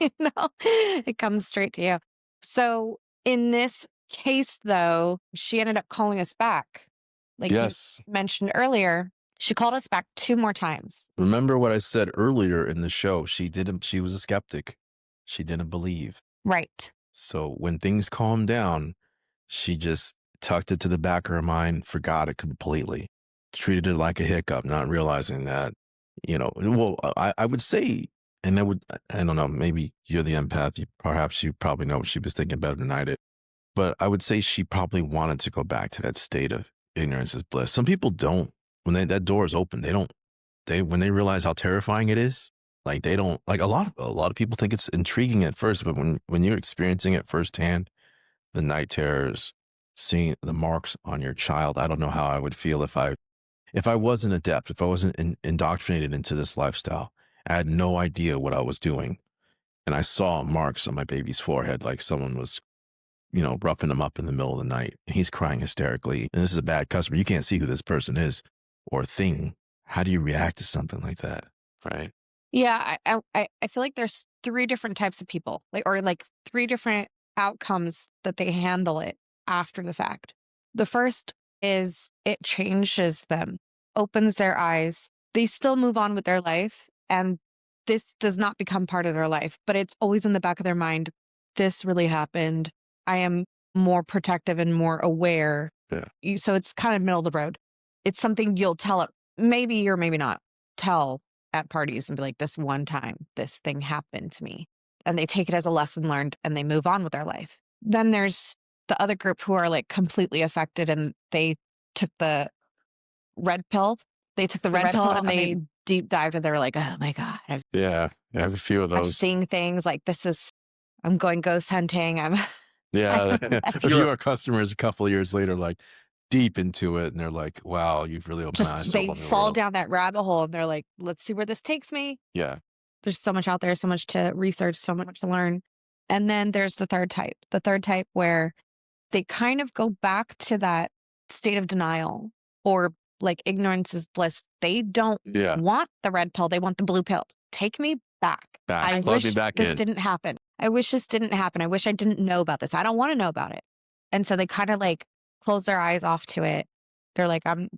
You know, it comes straight to you. So in this case, though, she ended up calling us back. Like you mentioned earlier, she called us back 2 more times. Remember what I said earlier in the show? She was a skeptic. She didn't believe. Right. So when things calmed down, she just tucked it to the back of her mind, forgot it completely, treated it like a hiccup, not realizing that, you know, well, I would say, and I don't know, maybe you're the empath. Perhaps you probably know what she was thinking better than I did. But I would say she probably wanted to go back to that state of ignorance is bliss. Some people don't. When that door is open, when they realize how terrifying it is, like they don't, like a lot of people think it's intriguing at first, but when you're experiencing it firsthand, the night terrors, seeing the marks on your child, I don't know how I would feel if I wasn't adept, if I wasn't indoctrinated into this lifestyle. I had no idea what I was doing. And I saw marks on my baby's forehead, like someone was, you know, roughing him up in the middle of the night. He's crying hysterically. And this is a bad customer. You can't see who this person is or thing. How do you react to something like that? Right. Yeah. I feel like there's 3 different types of people, or 3 different outcomes that they handle it after the fact. The first is it changes them, opens their eyes. They still move on with their life, and this does not become part of their life, but it's always in the back of their mind. This really happened. I am more protective and more aware. Yeah. So it's kind of middle of the road. It's something you'll tell it, maybe or maybe not tell at parties and be like, this one time, this thing happened to me. And they take it as a lesson learned and they move on with their life. Then there's the other group who are like completely affected, and they took the red pill. They took the red pill and they deep dived, and they were like, oh my God. I have a few of those. I'm seeing things like I'm going ghost hunting. A few of our customers a couple of years later, like deep into it, and they're like, wow, you've really opened my eyes. They fall down that rabbit hole and they're like, let's see where this takes me. Yeah. There's so much out there, so much to research, so much to learn. And then there's the third type where they kind of go back to that state of denial, or like ignorance is bliss. They don't want the red pill. They want the blue pill. Take me back. I wish this didn't happen. I wish this didn't happen. I wish I didn't know about this. I don't want to know about it. And so they kind of like close their eyes off to it. They're like, I'm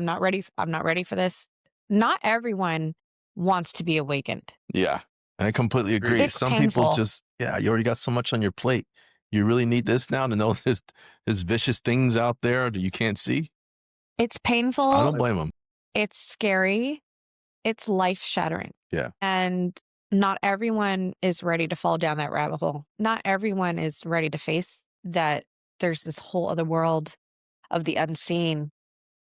not ready. I'm not ready for this. Not everyone wants to be awakened. Yeah. I completely agree. It's Some painful. people just, you already got so much on your plate. You really need this now to know there's vicious things out there that you can't see. It's painful. I don't blame them. It's scary. It's life shattering. Yeah. And not everyone is ready to fall down that rabbit hole. Not everyone is ready to face that there's this whole other world of the unseen.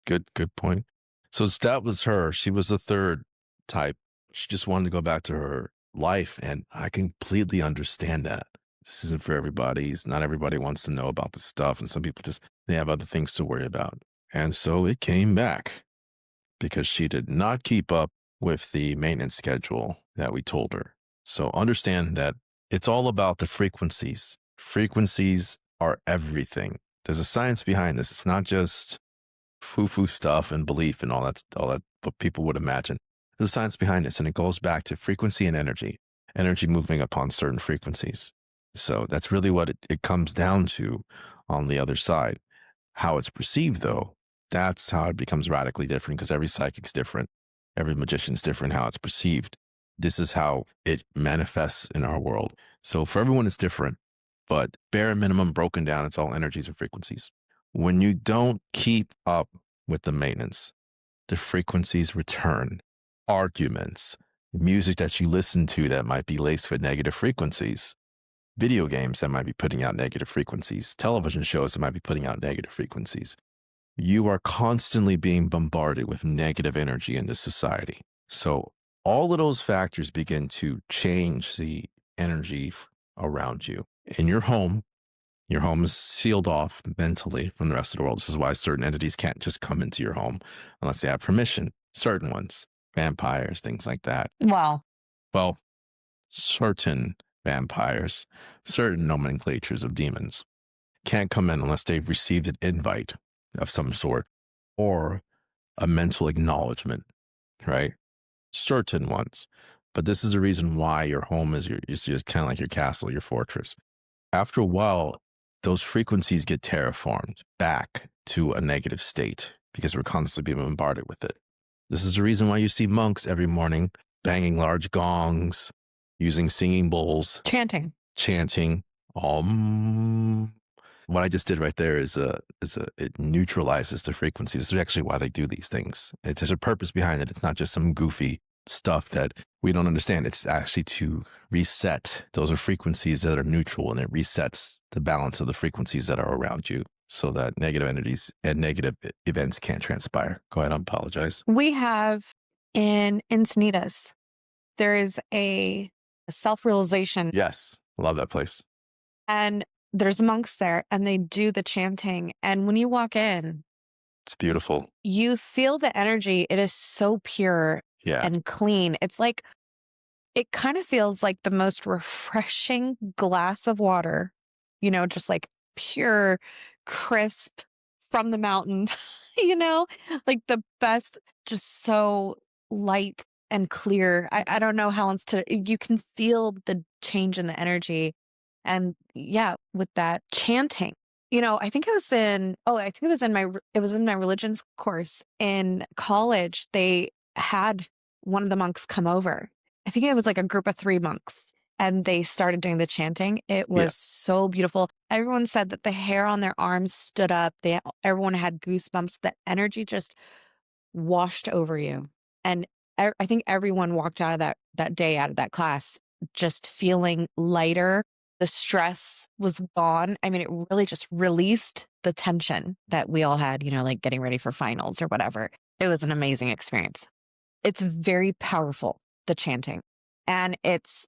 Good point. So that was her. She was the third type. She just wanted to go back to her life. And I completely understand that. This isn't for everybody. Not everybody wants to know about this stuff. And some people they have other things to worry about. And so it came back because she did not keep up with the maintenance schedule that we told her. So understand that it's all about the frequencies. Frequencies are everything. There's a science behind this. It's not just foo-foo stuff and belief and all that what people would imagine. There's science behind this, and it goes back to frequency and energy moving upon certain frequencies. So that's really what it comes down to on the other side. How it's perceived, though, that's how it becomes radically different, because every psychic's different. Every magician's different how it's perceived. This is how it manifests in our world. So for everyone, it's different, but bare minimum broken down, it's all energies and frequencies. When you don't keep up with the maintenance, the frequencies return. Arguments, music that you listen to that might be laced with negative frequencies, video games that might be putting out negative frequencies, television shows that might be putting out negative frequencies. You are constantly being bombarded with negative energy in this society. So all of those factors begin to change the energy around you. In your home is sealed off mentally from the rest of the world. This is why certain entities can't just come into your home unless they have permission. Certain ones, vampires, things like that. Well, Certain vampires, certain nomenclatures of demons can't come in unless they've received an invite of some sort or a mental acknowledgement, right? Certain ones. But this is the reason why your home is just kind of like your castle, your fortress. After a while, those frequencies get terraformed back to a negative state because we're constantly being bombarded with it. This is the reason why you see monks every morning banging large gongs, using singing bowls, chanting. What I just did right there it neutralizes the frequencies. This is actually why they do these things. There's a purpose behind it. It's not just some goofy stuff that we don't understand. It's actually to reset. Those are frequencies that are neutral, and it resets the balance of the frequencies that are around you so that negative entities and negative events can't transpire. Go ahead, I apologize. We have in Encinitas, there is a self-realization. Yes, love that place. And there's monks there, and they do the chanting. And when you walk in, it's beautiful. You feel the energy. It is so pure and clean. It's like, it kind of feels like the most refreshing glass of water, just like pure, crisp from the mountain, like the best, just so light and clear. I don't know how else you can feel the change in the energy. And with that chanting, I think it was in my religions course in college. They had one of the monks come over. I think it was like a group of 3 monks, and they started doing the chanting. It was so beautiful. Everyone said that the hair on their arms stood up. Everyone had goosebumps. The energy just washed over you. And I think everyone walked out of that day, out of that class, just feeling lighter. The stress was gone. I mean, it really just released the tension that we all had, like getting ready for finals or whatever. It was an amazing experience. It's very powerful, the chanting. And it's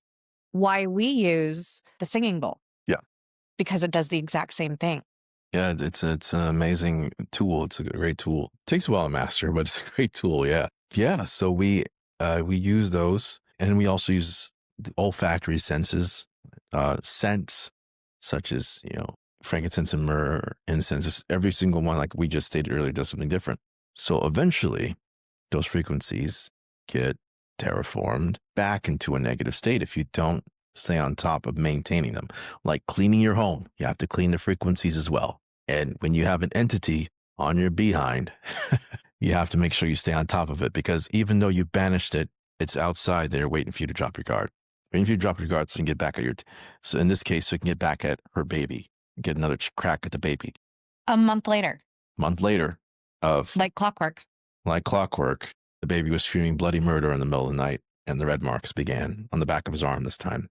why we use the singing bowl. Yeah. Because it does the exact same thing. Yeah, it's an amazing tool. It's a great tool. It takes a while to master, but it's a great tool. Yeah. Yeah. So we use those, and we also use the olfactory senses. Scents such as frankincense and myrrh, incense, every single one, like we just stated earlier, does something different. So eventually those frequencies get terraformed back into a negative state if you don't stay on top of maintaining them. Like cleaning your home, you have to clean the frequencies as well. And when you have an entity on your behind, you have to make sure you stay on top of it, because even though you've banished it, it's outside there waiting for you to drop your guard. If you drop your guard, so you can get back at so in this case, so you can get back at her baby, get another crack at the baby. A month later, like clockwork, the baby was screaming bloody murder in the middle of the night, and the red marks began on the back of his arm this time.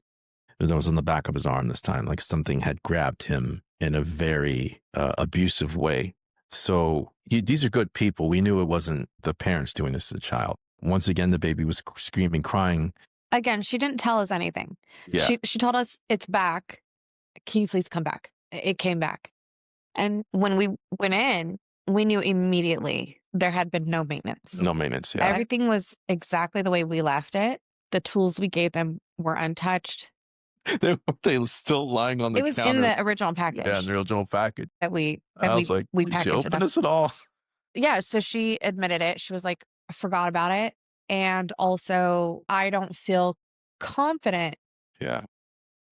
It was on the back of his arm this time, like something had grabbed him in a very abusive way. So these are good people. We knew it wasn't the parents doing this to the child. Once again, the baby was screaming, crying. Again, she didn't tell us anything. Yeah. She told us it's back. Can you please come back? It came back. And when we went in, we knew immediately there had been no maintenance. No maintenance, yeah. Everything was exactly the way we left it. The tools we gave them were untouched. They were still lying on the counter. It was in the original package. Yeah, in the original package. I was like, we packaged did you open this at all? yeah, so she admitted it. She was like, I forgot about it. And also, I don't feel confident Yeah.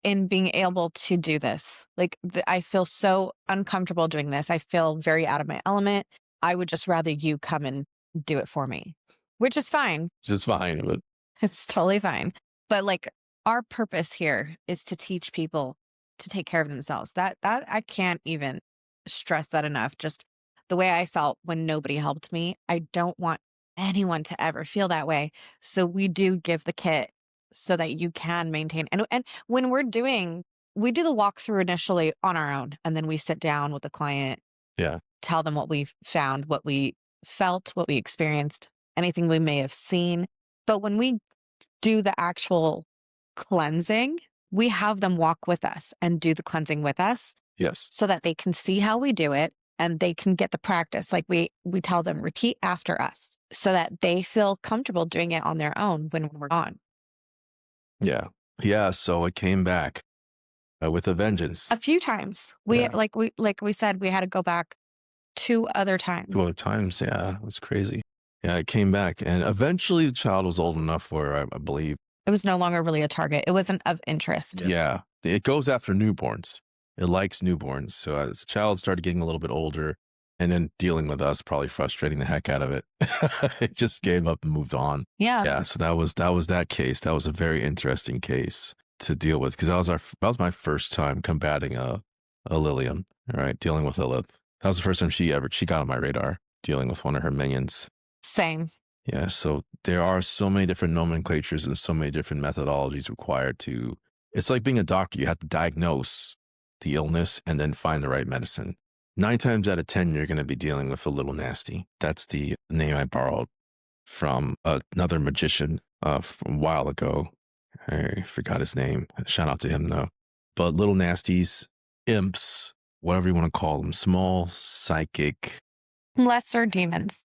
in being able to do this. Like, I feel so uncomfortable doing this. I feel very out of my element. I would just rather you come and do it for me, which is fine. Just fine. But It's totally fine. But like, our purpose here is to teach people to take care of themselves. That I can't even stress that enough. Just the way I felt when nobody helped me. I don't want anyone to ever feel that way. So we do give the kit so that you can maintain. And when we do the walkthrough initially on our own, and then we sit down with the client, yeah. tell them what we found, what we felt, what we experienced, anything we may have seen. But when we do the actual cleansing, we have them walk with us and do the cleansing with us Yes. so that they can see how we do it and they can get the practice. Like we tell them, repeat after us so that they feel comfortable doing it on their own when we're gone. Yeah. Yeah. So it came back with a vengeance. A few times. Like we said, we had to go back 2 other times. 2 other times. Yeah. It was crazy. Yeah. It came back. And eventually the child was old enough where I believe It was no longer really a target. It wasn't of interest. Yeah. It goes after newborns. It likes newborns. So as the child started getting a little bit older and then dealing with us, probably frustrating the heck out of it, it just gave up and moved on. Yeah. Yeah. So that was that case. That was a very interesting case to deal with because that was my first time combating a Lilium, right? Dealing with Lilith. That was the first time she got on my radar, dealing with one of her minions. Same. Yeah, so there are so many different nomenclatures and so many different methodologies required to, it's like being a doctor. You have to diagnose the illness and then find the right medicine. 9 times out of 10, you're going to be dealing with a little nasty. That's the name I borrowed from another magician from a while ago. I forgot his name. Shout out to him though. But little nasties, imps, whatever you want to call them, small, psychic, Lesser demons.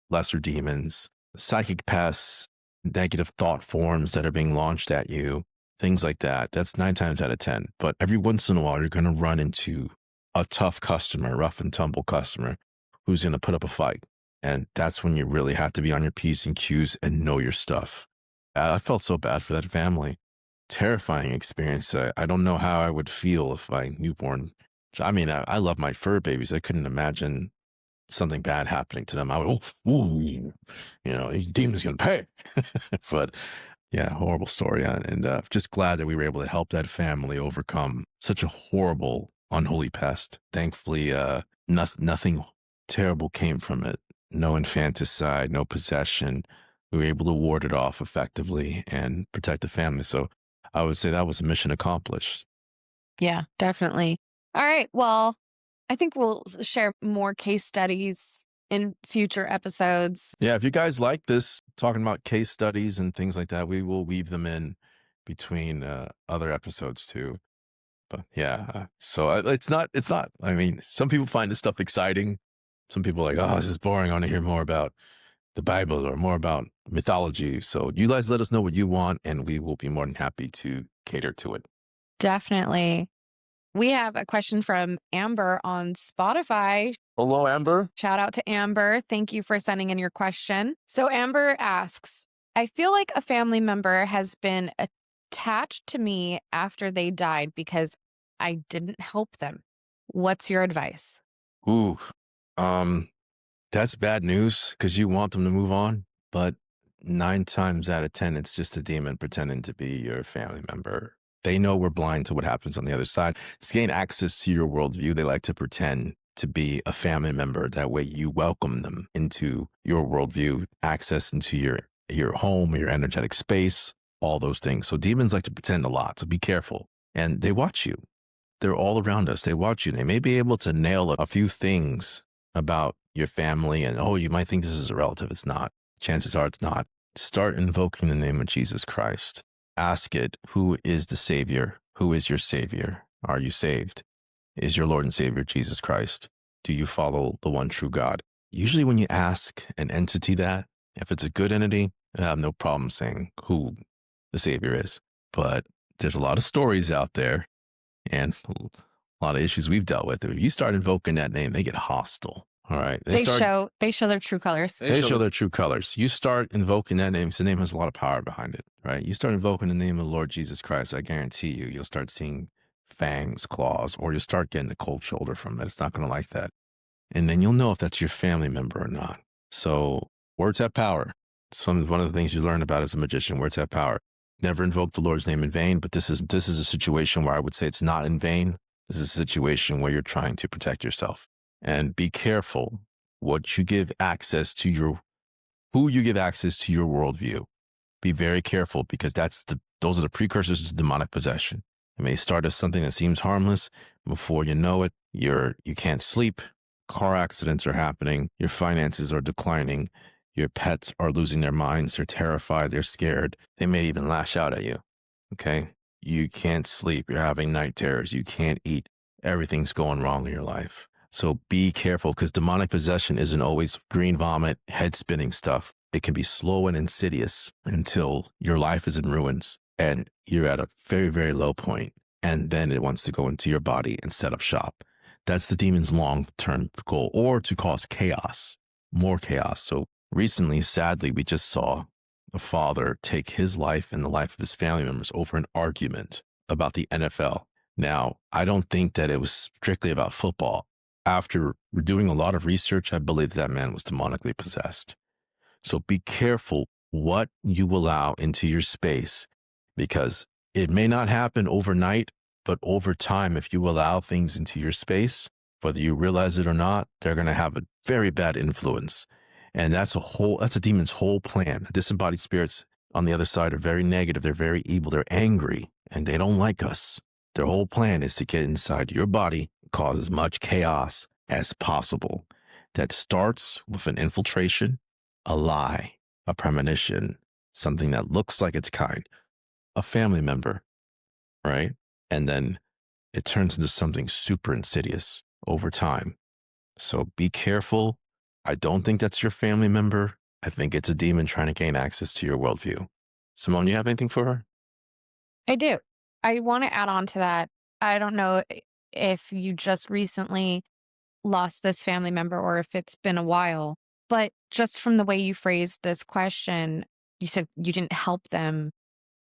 Psychic pests, negative thought forms that are being launched at you, things like that. That's 9 times out of 10. But every once in a while, you're going to run into a tough customer, rough and tumble customer who's going to put up a fight. And that's when you really have to be on your P's and Q's and know your stuff. I felt so bad for that family. Terrifying experience. I don't know how I would feel if my newborn, I mean, I love my fur babies. I couldn't imagine something bad happening to them. I would, demon's gonna pay. But yeah, horrible story. And just glad that we were able to help that family overcome such a horrible, unholy pest. Thankfully, nothing terrible came from it. No infanticide, no possession. We were able to ward it off effectively and protect the family. So I would say that was a mission accomplished. Yeah, definitely. All right. Well, I think we'll share more case studies in future episodes. Yeah, if you guys like this, talking about case studies and things like that, we will weave them in between other episodes too. But yeah, so it's not, I mean, some people find this stuff exciting. Some people are like, oh, this is boring. I want to hear more about the Bible or more about mythology. So you guys let us know what you want and we will be more than happy to cater to it. Definitely. We have a question from Amber on Spotify. Hello, Amber. Shout out to Amber. Thank you for sending in your question. So Amber asks, I feel like a family member has been attached to me after they died because I didn't help them. What's your advice? Ooh, that's bad news because you want them to move on. But 9 times out of 10, it's just a demon pretending to be your family member. They know we're blind to what happens on the other side. To gain access to your worldview, they like to pretend to be a family member. That way you welcome them into your worldview, access into your home, your energetic space, all those things. So demons like to pretend a lot, so be careful. And they watch you. They're all around us. They watch you. They may be able to nail a few things about your family and, oh, you might think this is a relative. It's not. Chances are it's not. Start invoking the name of Jesus Christ. Ask it, who is the Savior? Who is your Savior? Are you saved? Is your Lord and Savior Jesus Christ? Do you follow the one true God? Usually when you ask an entity that, if it's a good entity, I have no problem saying who the Savior is. But there's a lot of stories out there and a lot of issues we've dealt with. If you start invoking that name, they get hostile. All right. They show their true colors. They show their true colors. You start invoking that name. So the name has a lot of power behind it, right? You start invoking the name of the Lord Jesus Christ. I guarantee you'll start seeing fangs, claws, or you'll start getting a cold shoulder from it. It's not going to like that. And then you'll know if that's your family member or not. So words have power. It's one of the things you learn about as a magician. Words have power. Never invoke the Lord's name in vain, but this is a situation where I would say it's not in vain. This is a situation where you're trying to protect yourself. And be careful what you give access to who you give access to your worldview. Be very careful, because those are the precursors to demonic possession. It may start as something that seems harmless. Before you know it, you can't sleep. Car accidents are happening. Your finances are declining. Your pets are losing their minds. They're terrified. They're scared. They may even lash out at you. Okay? You can't sleep. You're having night terrors. You can't eat. Everything's going wrong in your life. So be careful, because demonic possession isn't always green vomit, head spinning stuff. It can be slow and insidious until your life is in ruins and you're at a very, very low point. And then it wants to go into your body and set up shop. That's the demon's long-term goal, or to cause chaos, more chaos. So recently, sadly, we just saw a father take his life and the life of his family members over an argument about the NFL. Now, I don't think that it was strictly about football. After doing a lot of research, I believe that man was demonically possessed. So be careful what you allow into your space, because it may not happen overnight, but over time, if you allow things into your space, whether you realize it or not, they're going to have a very bad influence. And that's a demon's whole plan. Disembodied spirits on the other side are very negative. They're very evil. They're angry, and they don't like us. Their whole plan is to get inside your body, cause as much chaos as possible. That starts with an infiltration, a lie, a premonition, something that looks like it's kind, a family member, right? And then it turns into something super insidious over time. So be careful. I don't think that's your family member. I think it's a demon trying to gain access to your worldview. Simone, you have anything for her? I do. I want to add on to that. I don't know if you just recently lost this family member or if it's been a while, but just from the way you phrased this question, you said you didn't help them.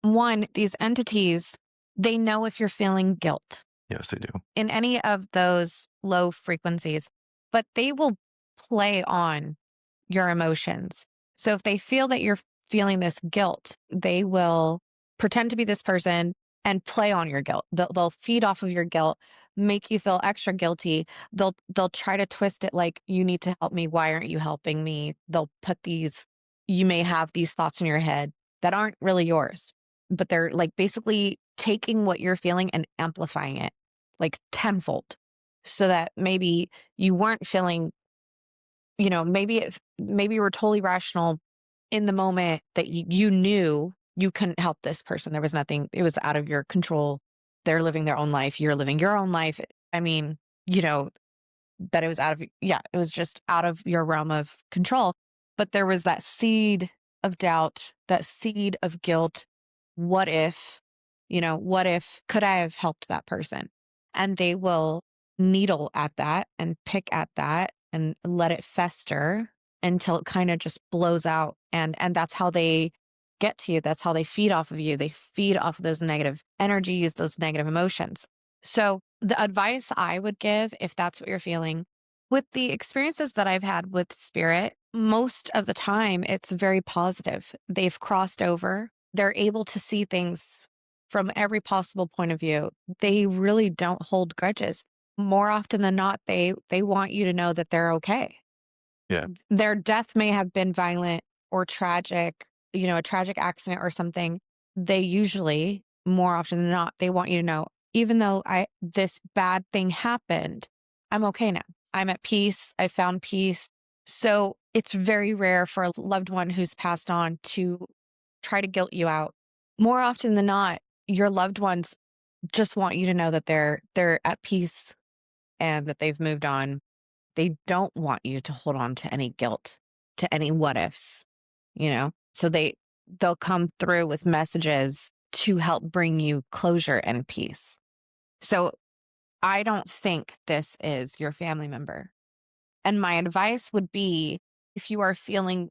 One, these entities, they know if you're feeling guilt. Yes, they do. In any of those low frequencies, but they will play on your emotions. So if they feel that you're feeling this guilt, they will pretend to be this person and play on your guilt. They'll feed off of your guilt, make you feel extra guilty. They'll try to twist it like, you need to help me. Why aren't you helping me? They'll put you may have these thoughts in your head that aren't really yours, but they're like basically taking what you're feeling and amplifying it like tenfold, so that maybe you weren't feeling, maybe you were totally rational in the moment that you knew you couldn't help this person. There was nothing, it was out of your control. They're living their own life. You're living your own life. I mean, that it was it was just out of your realm of control. But there was that seed of doubt, that seed of guilt. What if, could I have helped that person? And they will needle at that and pick at that and let it fester until it kind of just blows out. And that's how they get to you. That's how they feed off of you. They feed off of those negative energies, those negative emotions. So the advice I would give, if that's what you're feeling, with the experiences that I've had with spirit, most of the time it's very positive. They've crossed over. They're able to see things from every possible point of view. They really don't hold grudges. More often than not, they want you to know that they're okay. Yeah. Their death may have been violent or tragic, a tragic accident or something. They usually, more often than not, they want you to know, even though this bad thing happened, I'm okay now. I'm at peace. I found peace. So it's very rare for a loved one who's passed on to try to guilt you out. More often than not, your loved ones just want you to know that they're at peace and that they've moved on. They don't want you to hold on to any guilt, to any what ifs, So they'll come through with messages to help bring you closure and peace. So I don't think this is your family member. And my advice would be, if you are feeling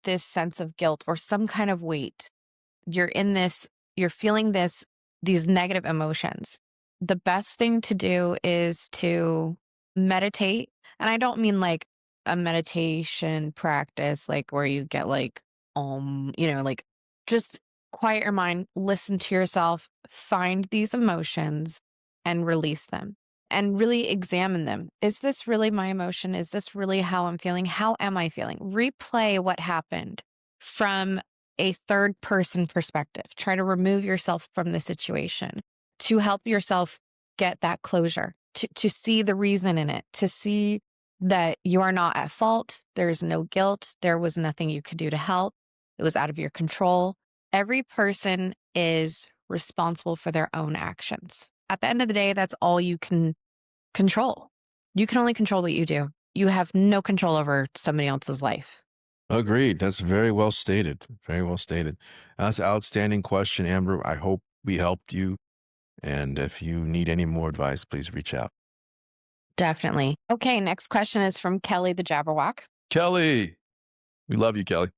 this sense of guilt or some kind of weight, you're feeling these negative emotions, the best thing to do is to meditate. And I don't mean like a meditation practice, like where you get like, like just quiet your mind, listen to yourself, find these emotions and release them and really examine them. Is this really my emotion? Is this really how I'm feeling? How am I feeling? Replay what happened from a third person perspective. Try to remove yourself from the situation to help yourself get that closure, to see the reason in it, to see that you are not at fault. There's no guilt. There was nothing you could do to help. It was out of your control. Every person is responsible for their own actions. At the end of the day, that's all you can control. You can only control what you do. You have no control over somebody else's life. Agreed. That's very well stated. Very well stated. That's an outstanding question, Amber. I hope we helped you. And if you need any more advice, please reach out. Definitely. Okay, next question is from Kelly the Jabberwock. Kelly, we love you, Kelly.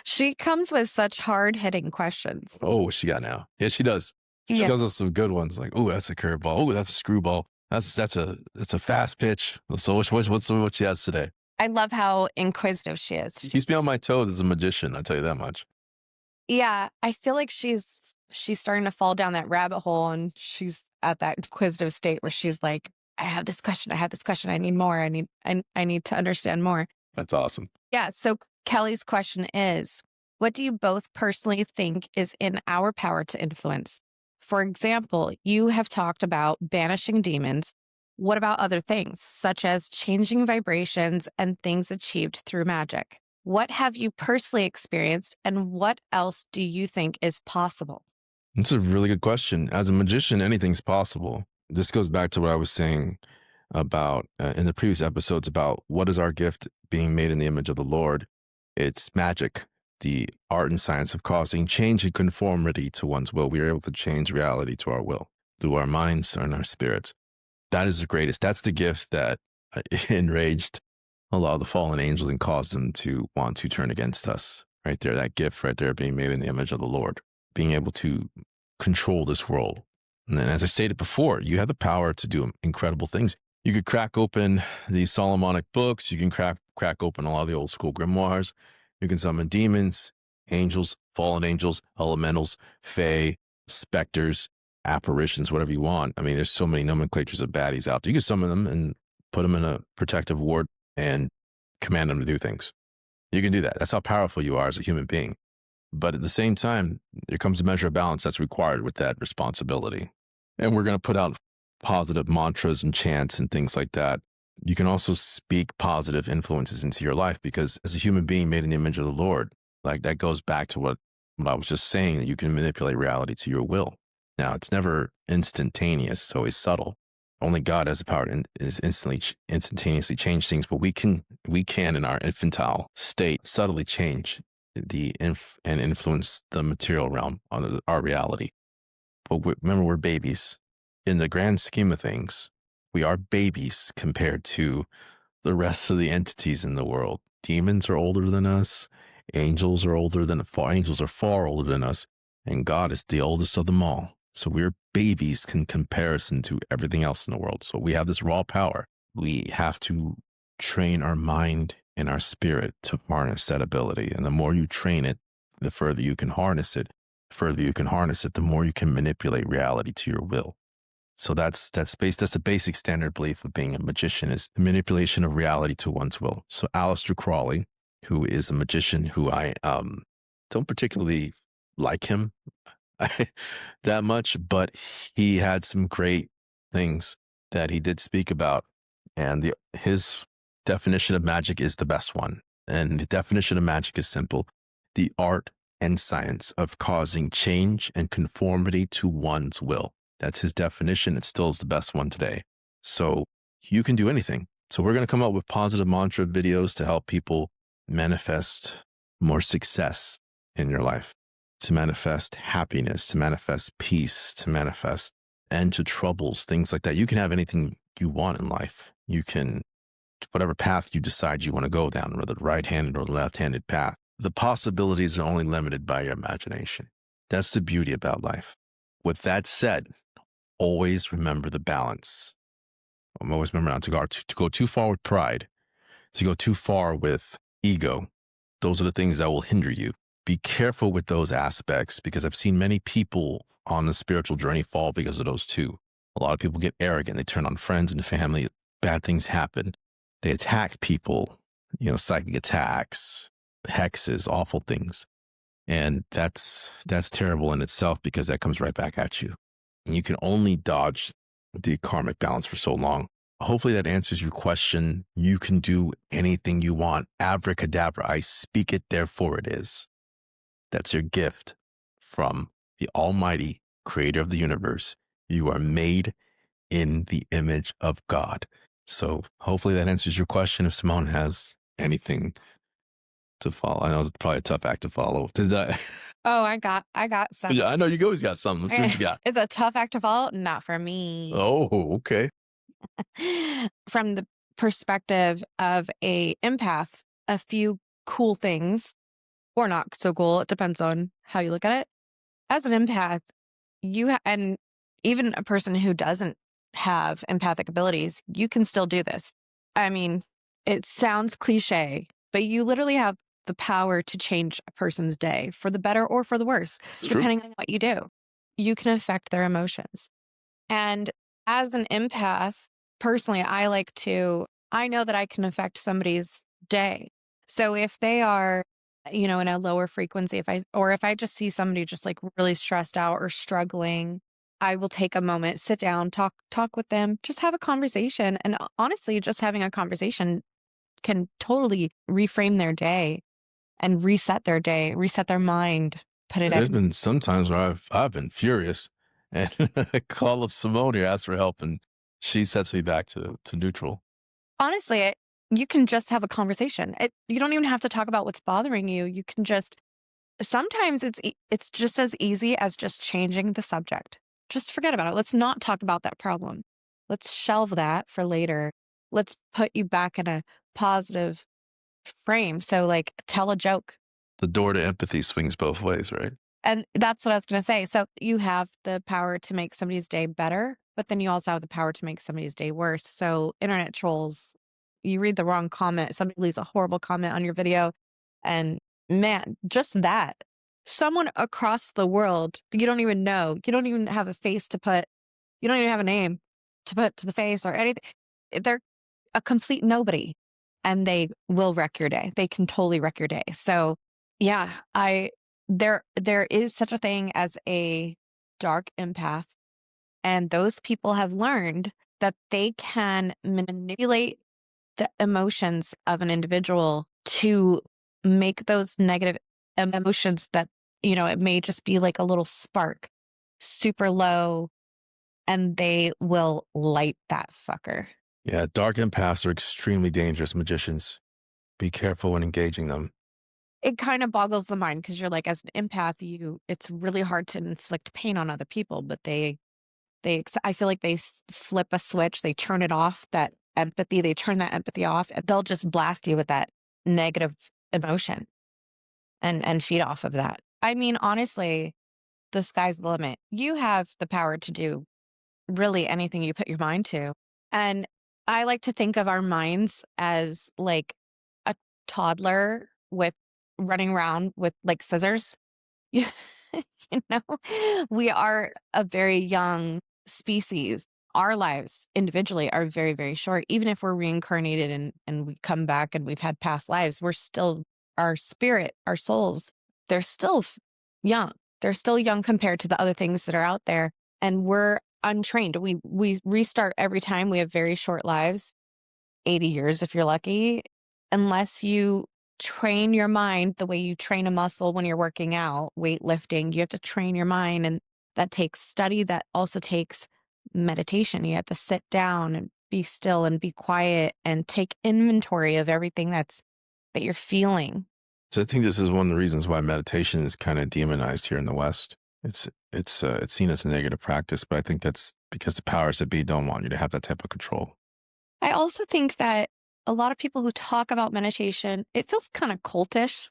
She comes with such hard-hitting questions. Oh, what's she got now? Yeah, she does. She comes with some good ones, like, oh, that's a curveball. Oh, that's a screwball. That's a fast pitch. So what she has today? I love how inquisitive she is. She keeps me on my toes as a magician, I tell you that much. Yeah, I feel like she's starting to fall down that rabbit hole, and she's at that inquisitive state where she's like, I have this question. I need more. I need to understand more. That's awesome. Yeah. So Kelly's question is, what do you both personally think is in our power to influence? For example, you have talked about banishing demons. What about other things, such as changing vibrations and things achieved through magic? What have you personally experienced, and what else do you think is possible? That's a really good question. As a magician, anything's possible. This goes back to what I was saying about in the previous episodes about what is our gift being made in the image of the Lord. It's magic, the art and science of causing change and conformity to one's will. We are able to change reality to our will through our minds and our spirits. That is the greatest. That's the gift that enraged a lot of the fallen angels and caused them to want to turn against us. Right there, that gift right there, being made in the image of the Lord, being able to control this world. And then, as I stated before, you have the power to do incredible things. You could crack open these Solomonic books. You can crack open a lot of the old school grimoires. You can summon demons, angels, fallen angels, elementals, fae, specters, apparitions, whatever you want. I mean, there's so many nomenclatures of baddies out there. You can summon them and put them in a protective ward and command them to do things. You can do that. That's how powerful you are as a human being. But at the same time, there comes a measure of balance that's required with that responsibility. And we're going to put out positive mantras and chants and things like that. You can also speak positive influences into your life, because as a human being made in the image of the Lord, like that goes back to what I was just saying, that you can manipulate reality to your will. Now, it's never instantaneous. It's always subtle. Only God has the power to instantaneously change things, but we can in our infantile state subtly change and influence the material realm on our reality. But remember, we're babies. In the grand scheme of things, we are babies compared to the rest of the entities in the world. Demons are older than us. Angels are far older than us. And God is the oldest of them all. So we're babies in comparison to everything else in the world. So we have this raw power. We have to train our mind and our spirit to harness that ability. And the more you train it, the further you can harness it. The further you can harness it, the more you can manipulate reality to your will. So that's a basic standard belief of being a magician, is the manipulation of reality to one's will. So Aleister Crowley, who is a magician who I don't particularly like him that much, but he had some great things that he did speak about. And his definition of magic is the best one. And the definition of magic is simple: the art and science of causing change and conformity to one's will. That's his definition. It still is the best one today. So you can do anything. So we're going to come up with positive mantra videos to help people manifest more success in your life, to manifest happiness, to manifest peace, to manifest end to troubles, things like that. You can have anything you want in life. You can whatever path you decide you want to go down, whether the right-handed or left-handed path. The possibilities are only limited by your imagination. That's the beauty about life. With that said, always remember the balance. Always remember not to go too far with pride, to go too far with ego. Those are the things that will hinder you. Be careful with those aspects, because I've seen many people on the spiritual journey fall because of those two. A lot of people get arrogant. They turn on friends and family. Bad things happen. They attack people, psychic attacks, hexes, awful things. And that's terrible in itself, because that comes right back at you. And you can only dodge the karmic balance for so long. Hopefully that answers your question. You can do anything you want. Abracadabra, I speak it, therefore it is. That's your gift from the Almighty Creator of the universe. You are made in the image of God. So hopefully that answers your question. If Simone has anything to follow, I know it's probably a tough act to follow. Did I? Oh, I got some. Yeah, I know you always got something. Let's see what you got. It's a tough act to follow. Not for me. Oh, okay. From the perspective of a empath, a few cool things, or not so cool, it depends on how you look at it. As an empath, and even a person who doesn't have empathic abilities, you can still do this. I mean, it sounds cliche, but you literally have the power to change a person's day for the better or for the worse, depending on what you do. You can affect their emotions. And as an empath, personally, I know that I can affect somebody's day. So if they are, in a lower frequency, if I just see somebody just like really stressed out or struggling, I will take a moment, sit down, talk with them, just have a conversation. And honestly, just having a conversation can totally reframe their day and reset their day, reset their mind, put it There's been some times where I've been furious and I call up Simone or ask for help, and she sets me back to neutral. Honestly, you can just have a conversation. You don't even have to talk about what's bothering you. You can sometimes it's just as easy as just changing the subject. Just forget about it. Let's not talk about that problem. Let's shelve that for later. Let's put you back in a positive frame. So tell a joke. The door to empathy swings both ways, right? And that's what I was going to say. So you have the power to make somebody's day better, but then you also have the power to make somebody's day worse. So internet trolls, you read the wrong comment, somebody leaves a horrible comment on your video, and man, just that. Someone across the world you don't even know, you don't even have a face to put, you don't even have a name to put to the face or anything. They're a complete nobody, and they will wreck your day. They can totally wreck your day. So yeah, there is such a thing as a dark empath, and those people have learned that they can manipulate the emotions of an individual to make those negative emotions that, it may just be like a little spark, super low, and they will light that fucker. Yeah, dark empaths are extremely dangerous magicians. Be careful when engaging them. It kind of boggles the mind, because you're like, as an empath, it's really hard to inflict pain on other people, but I feel like they flip a switch, they turn it off, that empathy, they turn that empathy off, and they'll just blast you with that negative emotion and feed off of that. I mean, honestly, the sky's the limit. You have the power to do really anything you put your mind to. And I like to think of our minds as like a toddler running around with like scissors. You know, we are a very young species. Our lives individually are very, very short. Even if we're reincarnated and we come back and we've had past lives, we're still, our spirit, our souls, they're still young. They're still young compared to the other things that are out there. And we're untrained. We restart every time. We have very short lives, 80 years if you're lucky, unless you train your mind the way you train a muscle when you're working out, weightlifting. You have to train your mind, and that takes study. That also takes meditation. You have to sit down and be still and be quiet and take inventory of everything that you're feeling. So I think this is one of the reasons why meditation is kind of demonized here in the West. It's seen as a negative practice, but I think that's because the powers that be don't want you to have that type of control. I also think that a lot of people who talk about meditation, it feels kind of cultish.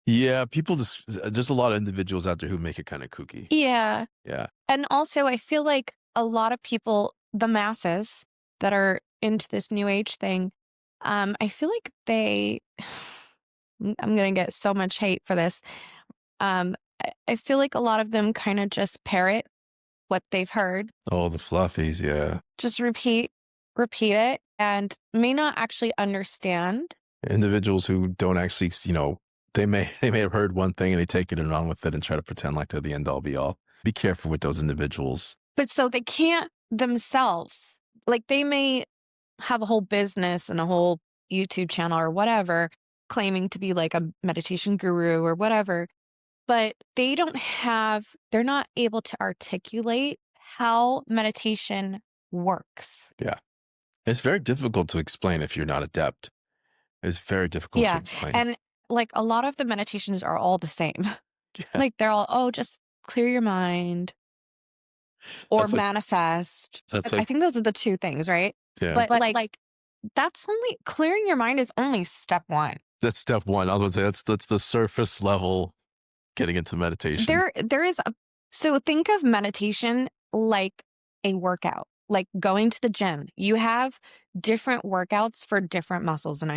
Yeah, people there's a lot of individuals out there who make it kind of kooky. Yeah. Yeah. And also, I feel like a lot of people, the masses that are into this new age thing, I feel like I'm going to get so much hate for this. I feel like a lot of them kind of just parrot what they've heard. Oh, the fluffies, yeah. Just repeat it, and may not actually understand. Individuals who don't actually, they may have heard one thing and they take it and run with it and try to pretend like they're the end all be all. Be careful with those individuals. But so they can't themselves, like they may have a whole business and a whole YouTube channel or whatever, claiming to be like a meditation guru or whatever, but they're not able to articulate how meditation works. Yeah. It's very difficult to explain if you're not adept. It's very difficult to explain. And like a lot of the meditations are all the same. Yeah. Like they're all, just clear your mind or manifest. I think those are the two things, right? Yeah. But like that's only, clearing your mind is only step one. That's step one. I would say that's the surface level getting into meditation. There is so think of meditation like a workout, like going to the gym. You have different workouts for different muscles. And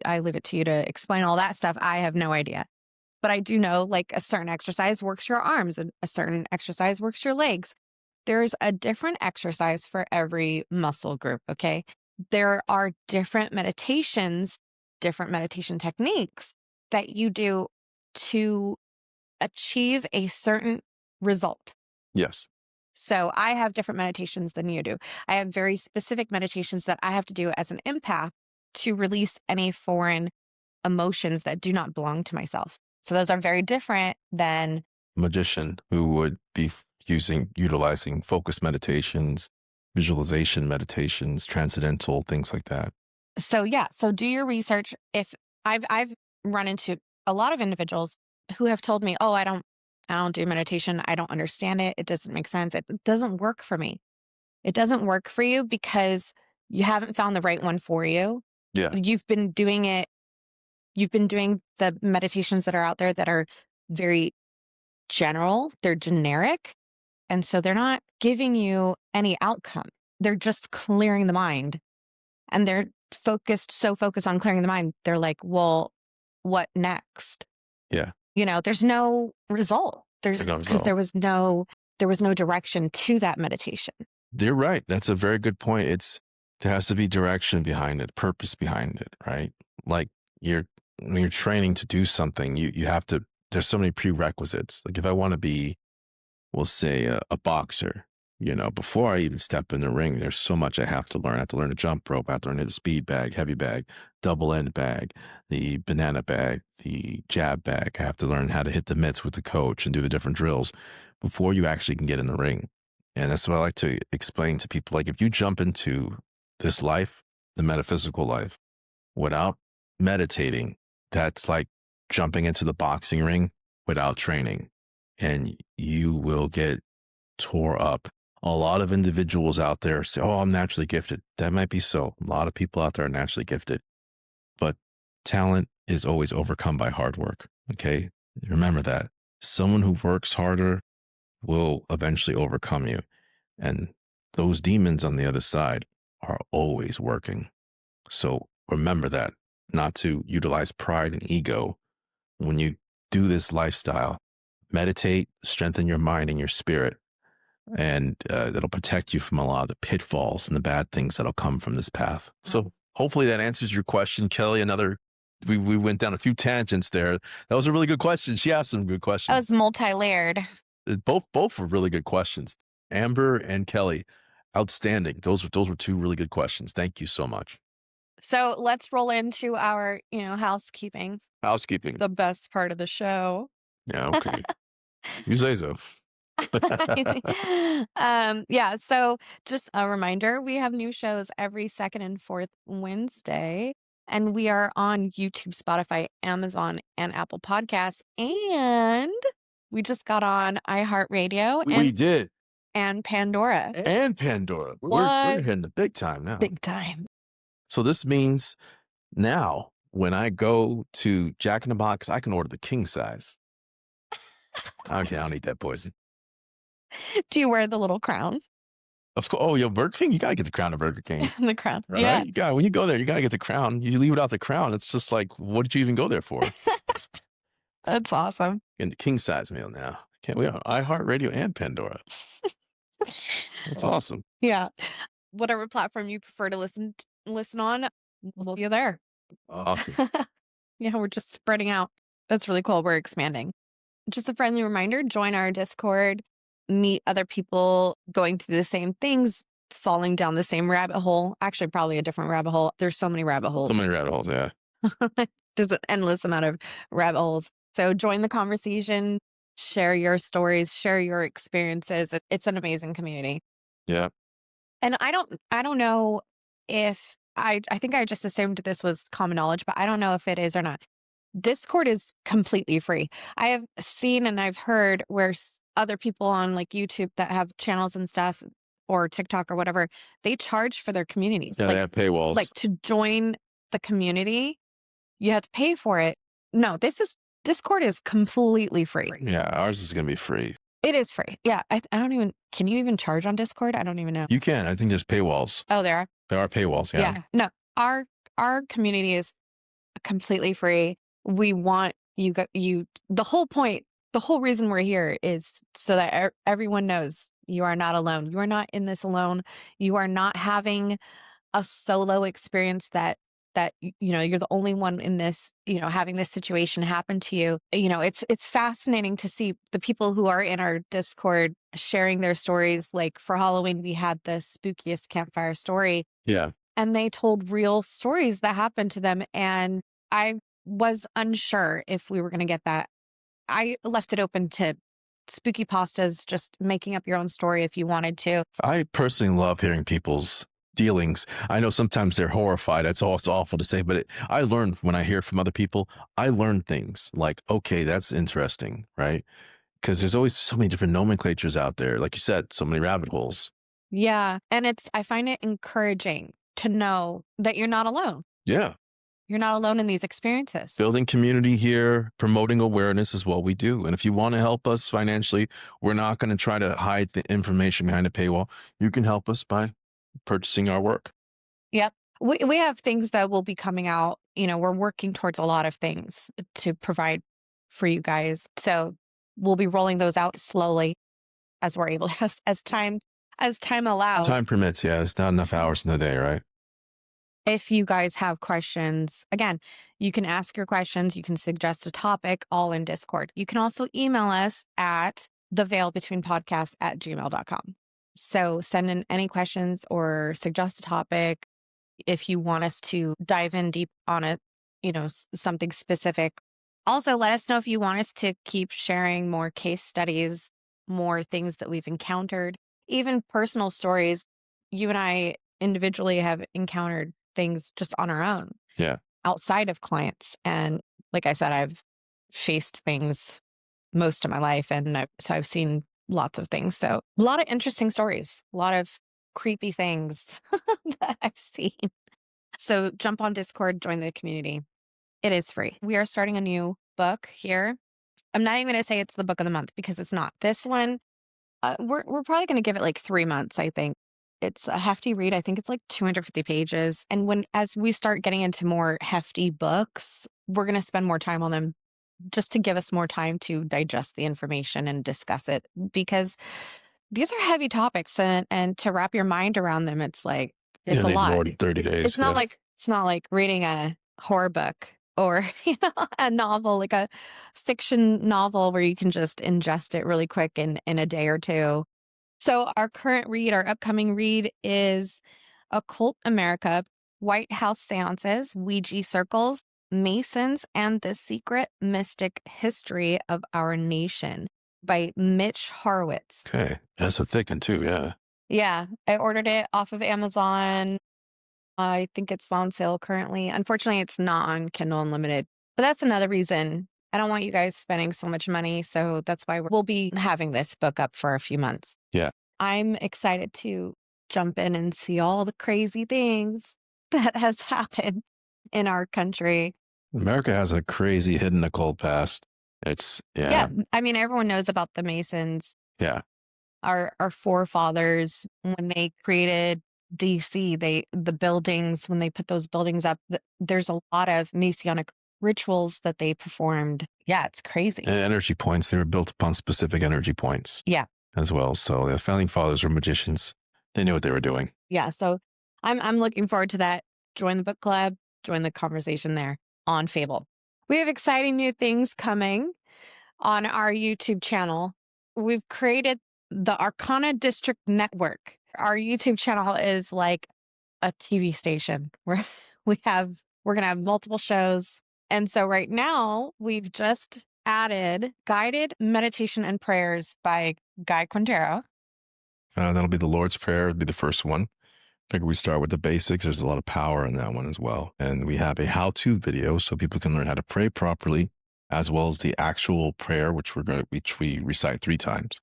I leave it to you to explain all that stuff. I have no idea. But I do know like a certain exercise works your arms and a certain exercise works your legs. There's a different exercise for every muscle group, okay? There are different meditations, different meditation techniques that you do to achieve a certain result. Yes. So I have different meditations than you do. I have very specific meditations that I have to do as an empath to release any foreign emotions that do not belong to myself. So those are very different than magician who would be utilizing focus meditations, visualization meditations, transcendental, things like that. So yeah, so do your research. If I've run into a lot of individuals who have told me, "Oh, I don't do meditation. I don't understand it. It doesn't make sense. It doesn't work for me." It doesn't work for you because you haven't found the right one for you. Yeah. You've been doing it. You've been doing the meditations that are out there that are very general. They're generic. And so they're not giving you any outcome. They're just clearing the mind. And they're focused on clearing the mind. They're like, well, what next? Yeah. There's no result. Because there was no direction to that meditation. You're right. That's a very good point. There has to be direction behind it, purpose behind it, right? Like when you're training to do something, you have to, there's so many prerequisites. Like if I want to be, we'll say a boxer, before I even step in the ring, there's so much I have to learn. I have to learn a jump rope. I have to learn the speed bag, heavy bag, double end bag, the banana bag, the jab bag. I have to learn how to hit the mitts with the coach and do the different drills before you actually can get in the ring. And that's what I like to explain to people. Like if you jump into this life, the metaphysical life, without meditating, that's like jumping into the boxing ring without training, and you will get tore up. A lot of individuals out there say, "Oh, I'm naturally gifted." That might be so. A lot of people out there are naturally gifted, but talent is always overcome by hard work. Okay. Remember that. Someone who works harder will eventually overcome you. And those demons on the other side are always working. So remember that, not to utilize pride and ego when you do this lifestyle. Meditate, strengthen your mind and your spirit, and that'll protect you from a lot of the pitfalls and the bad things that'll come from this path. So hopefully that answers your question, Kelly. We went down a few tangents there. That was a really good question. She asked some good questions. That was multi-layered. Both were really good questions. Amber and Kelly, outstanding. Those were two really good questions. Thank you so much. So let's roll into our, housekeeping. Housekeeping. The best part of the show. Yeah, okay. You say so. Yeah, so just a reminder, we have new shows every second and fourth Wednesday, and we are on YouTube, Spotify, Amazon, and Apple Podcasts, and we just got on iHeartRadio. We did. And Pandora. We're hitting the big time now. Big time. So this means now when I go to Jack in the Box, I can order the king size. Okay, I don't need that poison. Do you wear the little crown? Of course. Oh, yo, Burger King, you gotta get the crown of Burger King. The crown. Right? Yeah. You got when you go there, you gotta get the crown. You leave without the crown, it's just like, what did you even go there for? That's awesome. And the king size meal now. Can't we on iHeartRadio and Pandora? That's awesome. Yeah. Whatever platform you prefer to listen on, we'll see you there. Awesome. Yeah, we're just spreading out. That's really cool. We're expanding. Just a friendly reminder, join our Discord, meet other people going through the same things, falling down the same rabbit hole. Actually, probably a different rabbit hole. There's so many rabbit holes. So many rabbit holes, yeah. There's an endless amount of rabbit holes. So join the conversation, share your stories, share your experiences. It's an amazing community. Yeah. And I don't know if I think I just assumed this was common knowledge, but I don't know if it is or not. Discord is completely free. I have seen and I've heard where other people on like YouTube that have channels and stuff or TikTok or whatever, they charge for their communities. Yeah, like, they have paywalls. Like to join the community, you have to pay for it. No, Discord is completely free. Yeah, ours is gonna be free. It is free. Yeah. I don't even, can you even charge on Discord? I don't even know. You can. I think there's paywalls. Oh, there are? There are paywalls, yeah. No, our community is completely free. We want the whole point, the whole reason we're here is so that everyone knows you are not alone. You are not in this alone. You are not having a solo experience that you're the only one in this, having this situation happen to you. It's fascinating to see the people who are in our Discord sharing their stories. Like for Halloween, we had the spookiest campfire story. Yeah. And they told real stories that happened to them. And I was unsure if we were going to get that. I left it open to spooky pastas, just making up your own story if you wanted to. I personally love hearing people's dealings. I know sometimes they're horrified. It's also awful to say, but I learn when I hear from other people, I learn things like, okay, that's interesting, right? Because there's always so many different nomenclatures out there. Like you said, so many rabbit holes. Yeah. And I find it encouraging to know that you're not alone. Yeah. You're not alone in these experiences. Building community here, promoting awareness is what we do. And if you want to help us financially, we're not going to try to hide the information behind a paywall. You can help us by purchasing our work. Yep. We have things that will be coming out. We're working towards a lot of things to provide for you guys. So we'll be rolling those out slowly as we're able, as time allows. Time permits. Yeah. It's not enough hours in the day, right? If you guys have questions, again, you can ask your questions. You can suggest a topic all in Discord. You can also email us at theveilbetweenpodcast@gmail.com. So send in any questions or suggest a topic. If you want us to dive in deep on it, something specific. Also, let us know if you want us to keep sharing more case studies, more things that we've encountered, even personal stories. You and I individually have encountered things just on our own. Yeah. Outside of clients. And like I said, I've faced things most of my life. And so I've seen lots of things. So a lot of interesting stories, a lot of creepy things that I've seen. So jump on Discord, join the community. It is free. We are starting a new book here. I'm not even going to say it's the book of the month because it's not. This one, we're probably going to give it like 3 months, I think. It's a hefty read. I think it's like 250 pages. And as we start getting into more hefty books, we're going to spend more time on them just to give us more time to digest the information and discuss it, because these are heavy topics and to wrap your mind around them, it's like, it's a lot. More than 30 days. It's not like reading a horror book or, a novel, like a fiction novel where you can just ingest it really quick in a day or two. So our upcoming read is Occult America, White House Seances, Ouija Circles, Masons, and the Secret Mystic History of Our Nation by Mitch Horowitz. Okay. That's a thick one too, yeah. Yeah. I ordered it off of Amazon. I think it's on sale currently. Unfortunately, it's not on Kindle Unlimited. But that's another reason. I don't want you guys spending so much money. So that's why we'll be having this book up for a few months. Yeah. I'm excited to jump in and see all the crazy things that has happened in our country. America has a crazy hidden occult past. It's Yeah. I mean, everyone knows about the Masons. Yeah. Our forefathers, when they created DC, the buildings, when they put those buildings up, there's a lot of Masonic rituals that they performed. Yeah, it's crazy. And energy points, they were built upon specific energy points. Yeah. As well. So the founding fathers were magicians. They knew what they were doing. Yeah. So I'm looking forward to that. Join the book club, join the conversation there on Fable. We have exciting new things coming on our YouTube channel. We've created the Arcana District Network. Our YouTube channel is like a TV station where we're going to have multiple shows. And so right now we've just added guided meditation and prayers by Guy Quintero. That'll be the Lord's Prayer. It'll be the first one. I figure we start with the basics. There's a lot of power in that one as well. And we have a how-to video so people can learn how to pray properly, as well as the actual prayer, which we recite 3 times.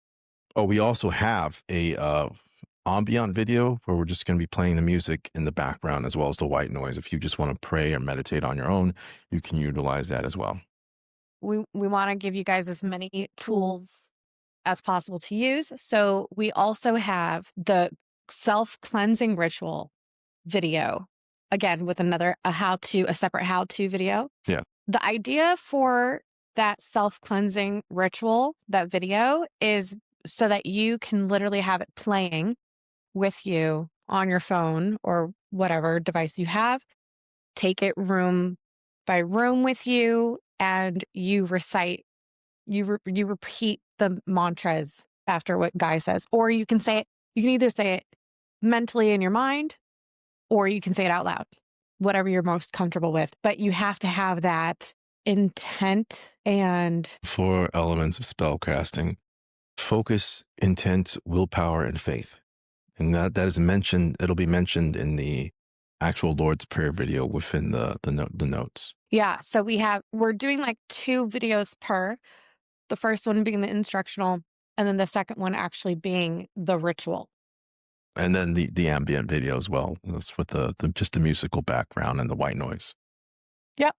Oh, we also have a ambient video where we're just going to be playing the music in the background as well as the white noise. If you just want to pray or meditate on your own, you can utilize that as well. We want to give you guys as many tools as possible to use. So we also have the self-cleansing ritual video, again, with a separate how-to video. Yeah. The idea for that self-cleansing ritual, that video, is so that you can literally have it playing with you on your phone or whatever device you have. Take it room by room with you, and you recite, you repeat the mantras after what Guy says, or you can say it. You can either say it mentally in your mind, or you can say it out loud, whatever you're most comfortable with. But you have to have that intent and 4 elements of spell casting: focus, intent, willpower, and faith. And that is mentioned. It'll be mentioned in the actual Lord's Prayer video within the notes. Yeah. So we're doing like 2 videos per. The first one being the instructional, and then the second one actually being the ritual. And then the ambient video as well. That's with just the musical background and the white noise. Yep.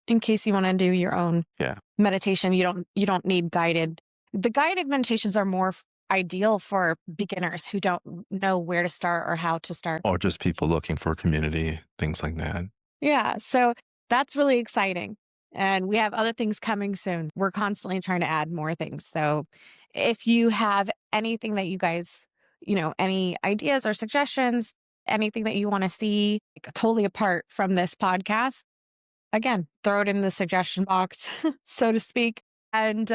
In case you want to do your own meditation, you don't need guided. The guided meditations are more ideal for beginners who don't know where to start or how to start. Or just people looking for community, things like that. Yeah. So that's really exciting. And we have other things coming soon. We're constantly trying to add more things. So if you have anything that you guys, any ideas or suggestions, anything that you want to see totally apart from this podcast, again, throw it in the suggestion box, so to speak. And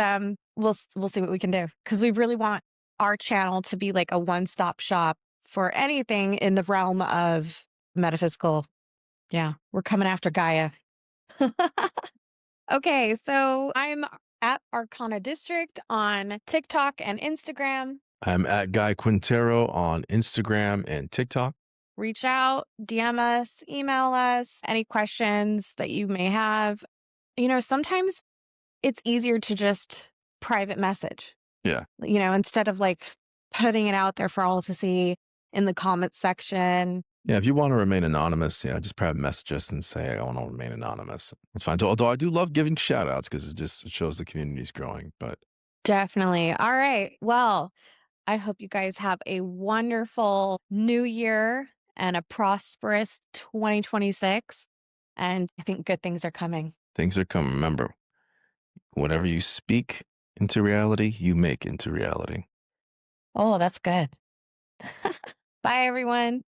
we'll see what we can do. Because we really want our channel to be like a one-stop shop for anything in the realm of metaphysical. Yeah, we're coming after Gaia. Okay, so I'm at Arcana District on TikTok and Instagram. I'm at Guy Quintero on Instagram and TikTok. Reach out, DM us, email us, any questions that you may have. Sometimes it's easier to just private message. Yeah. Instead of like putting it out there for all to see in the comments section. Yeah, if you want to remain anonymous, just private message us and say, I want to remain anonymous. It's fine. Although I do love giving shout outs because it shows the community's growing. But definitely. All right. Well, I hope you guys have a wonderful new year and a prosperous 2026. And I think good things are coming. Things are coming. Remember, whatever you speak into reality, you make into reality. Oh, that's good. Bye, everyone.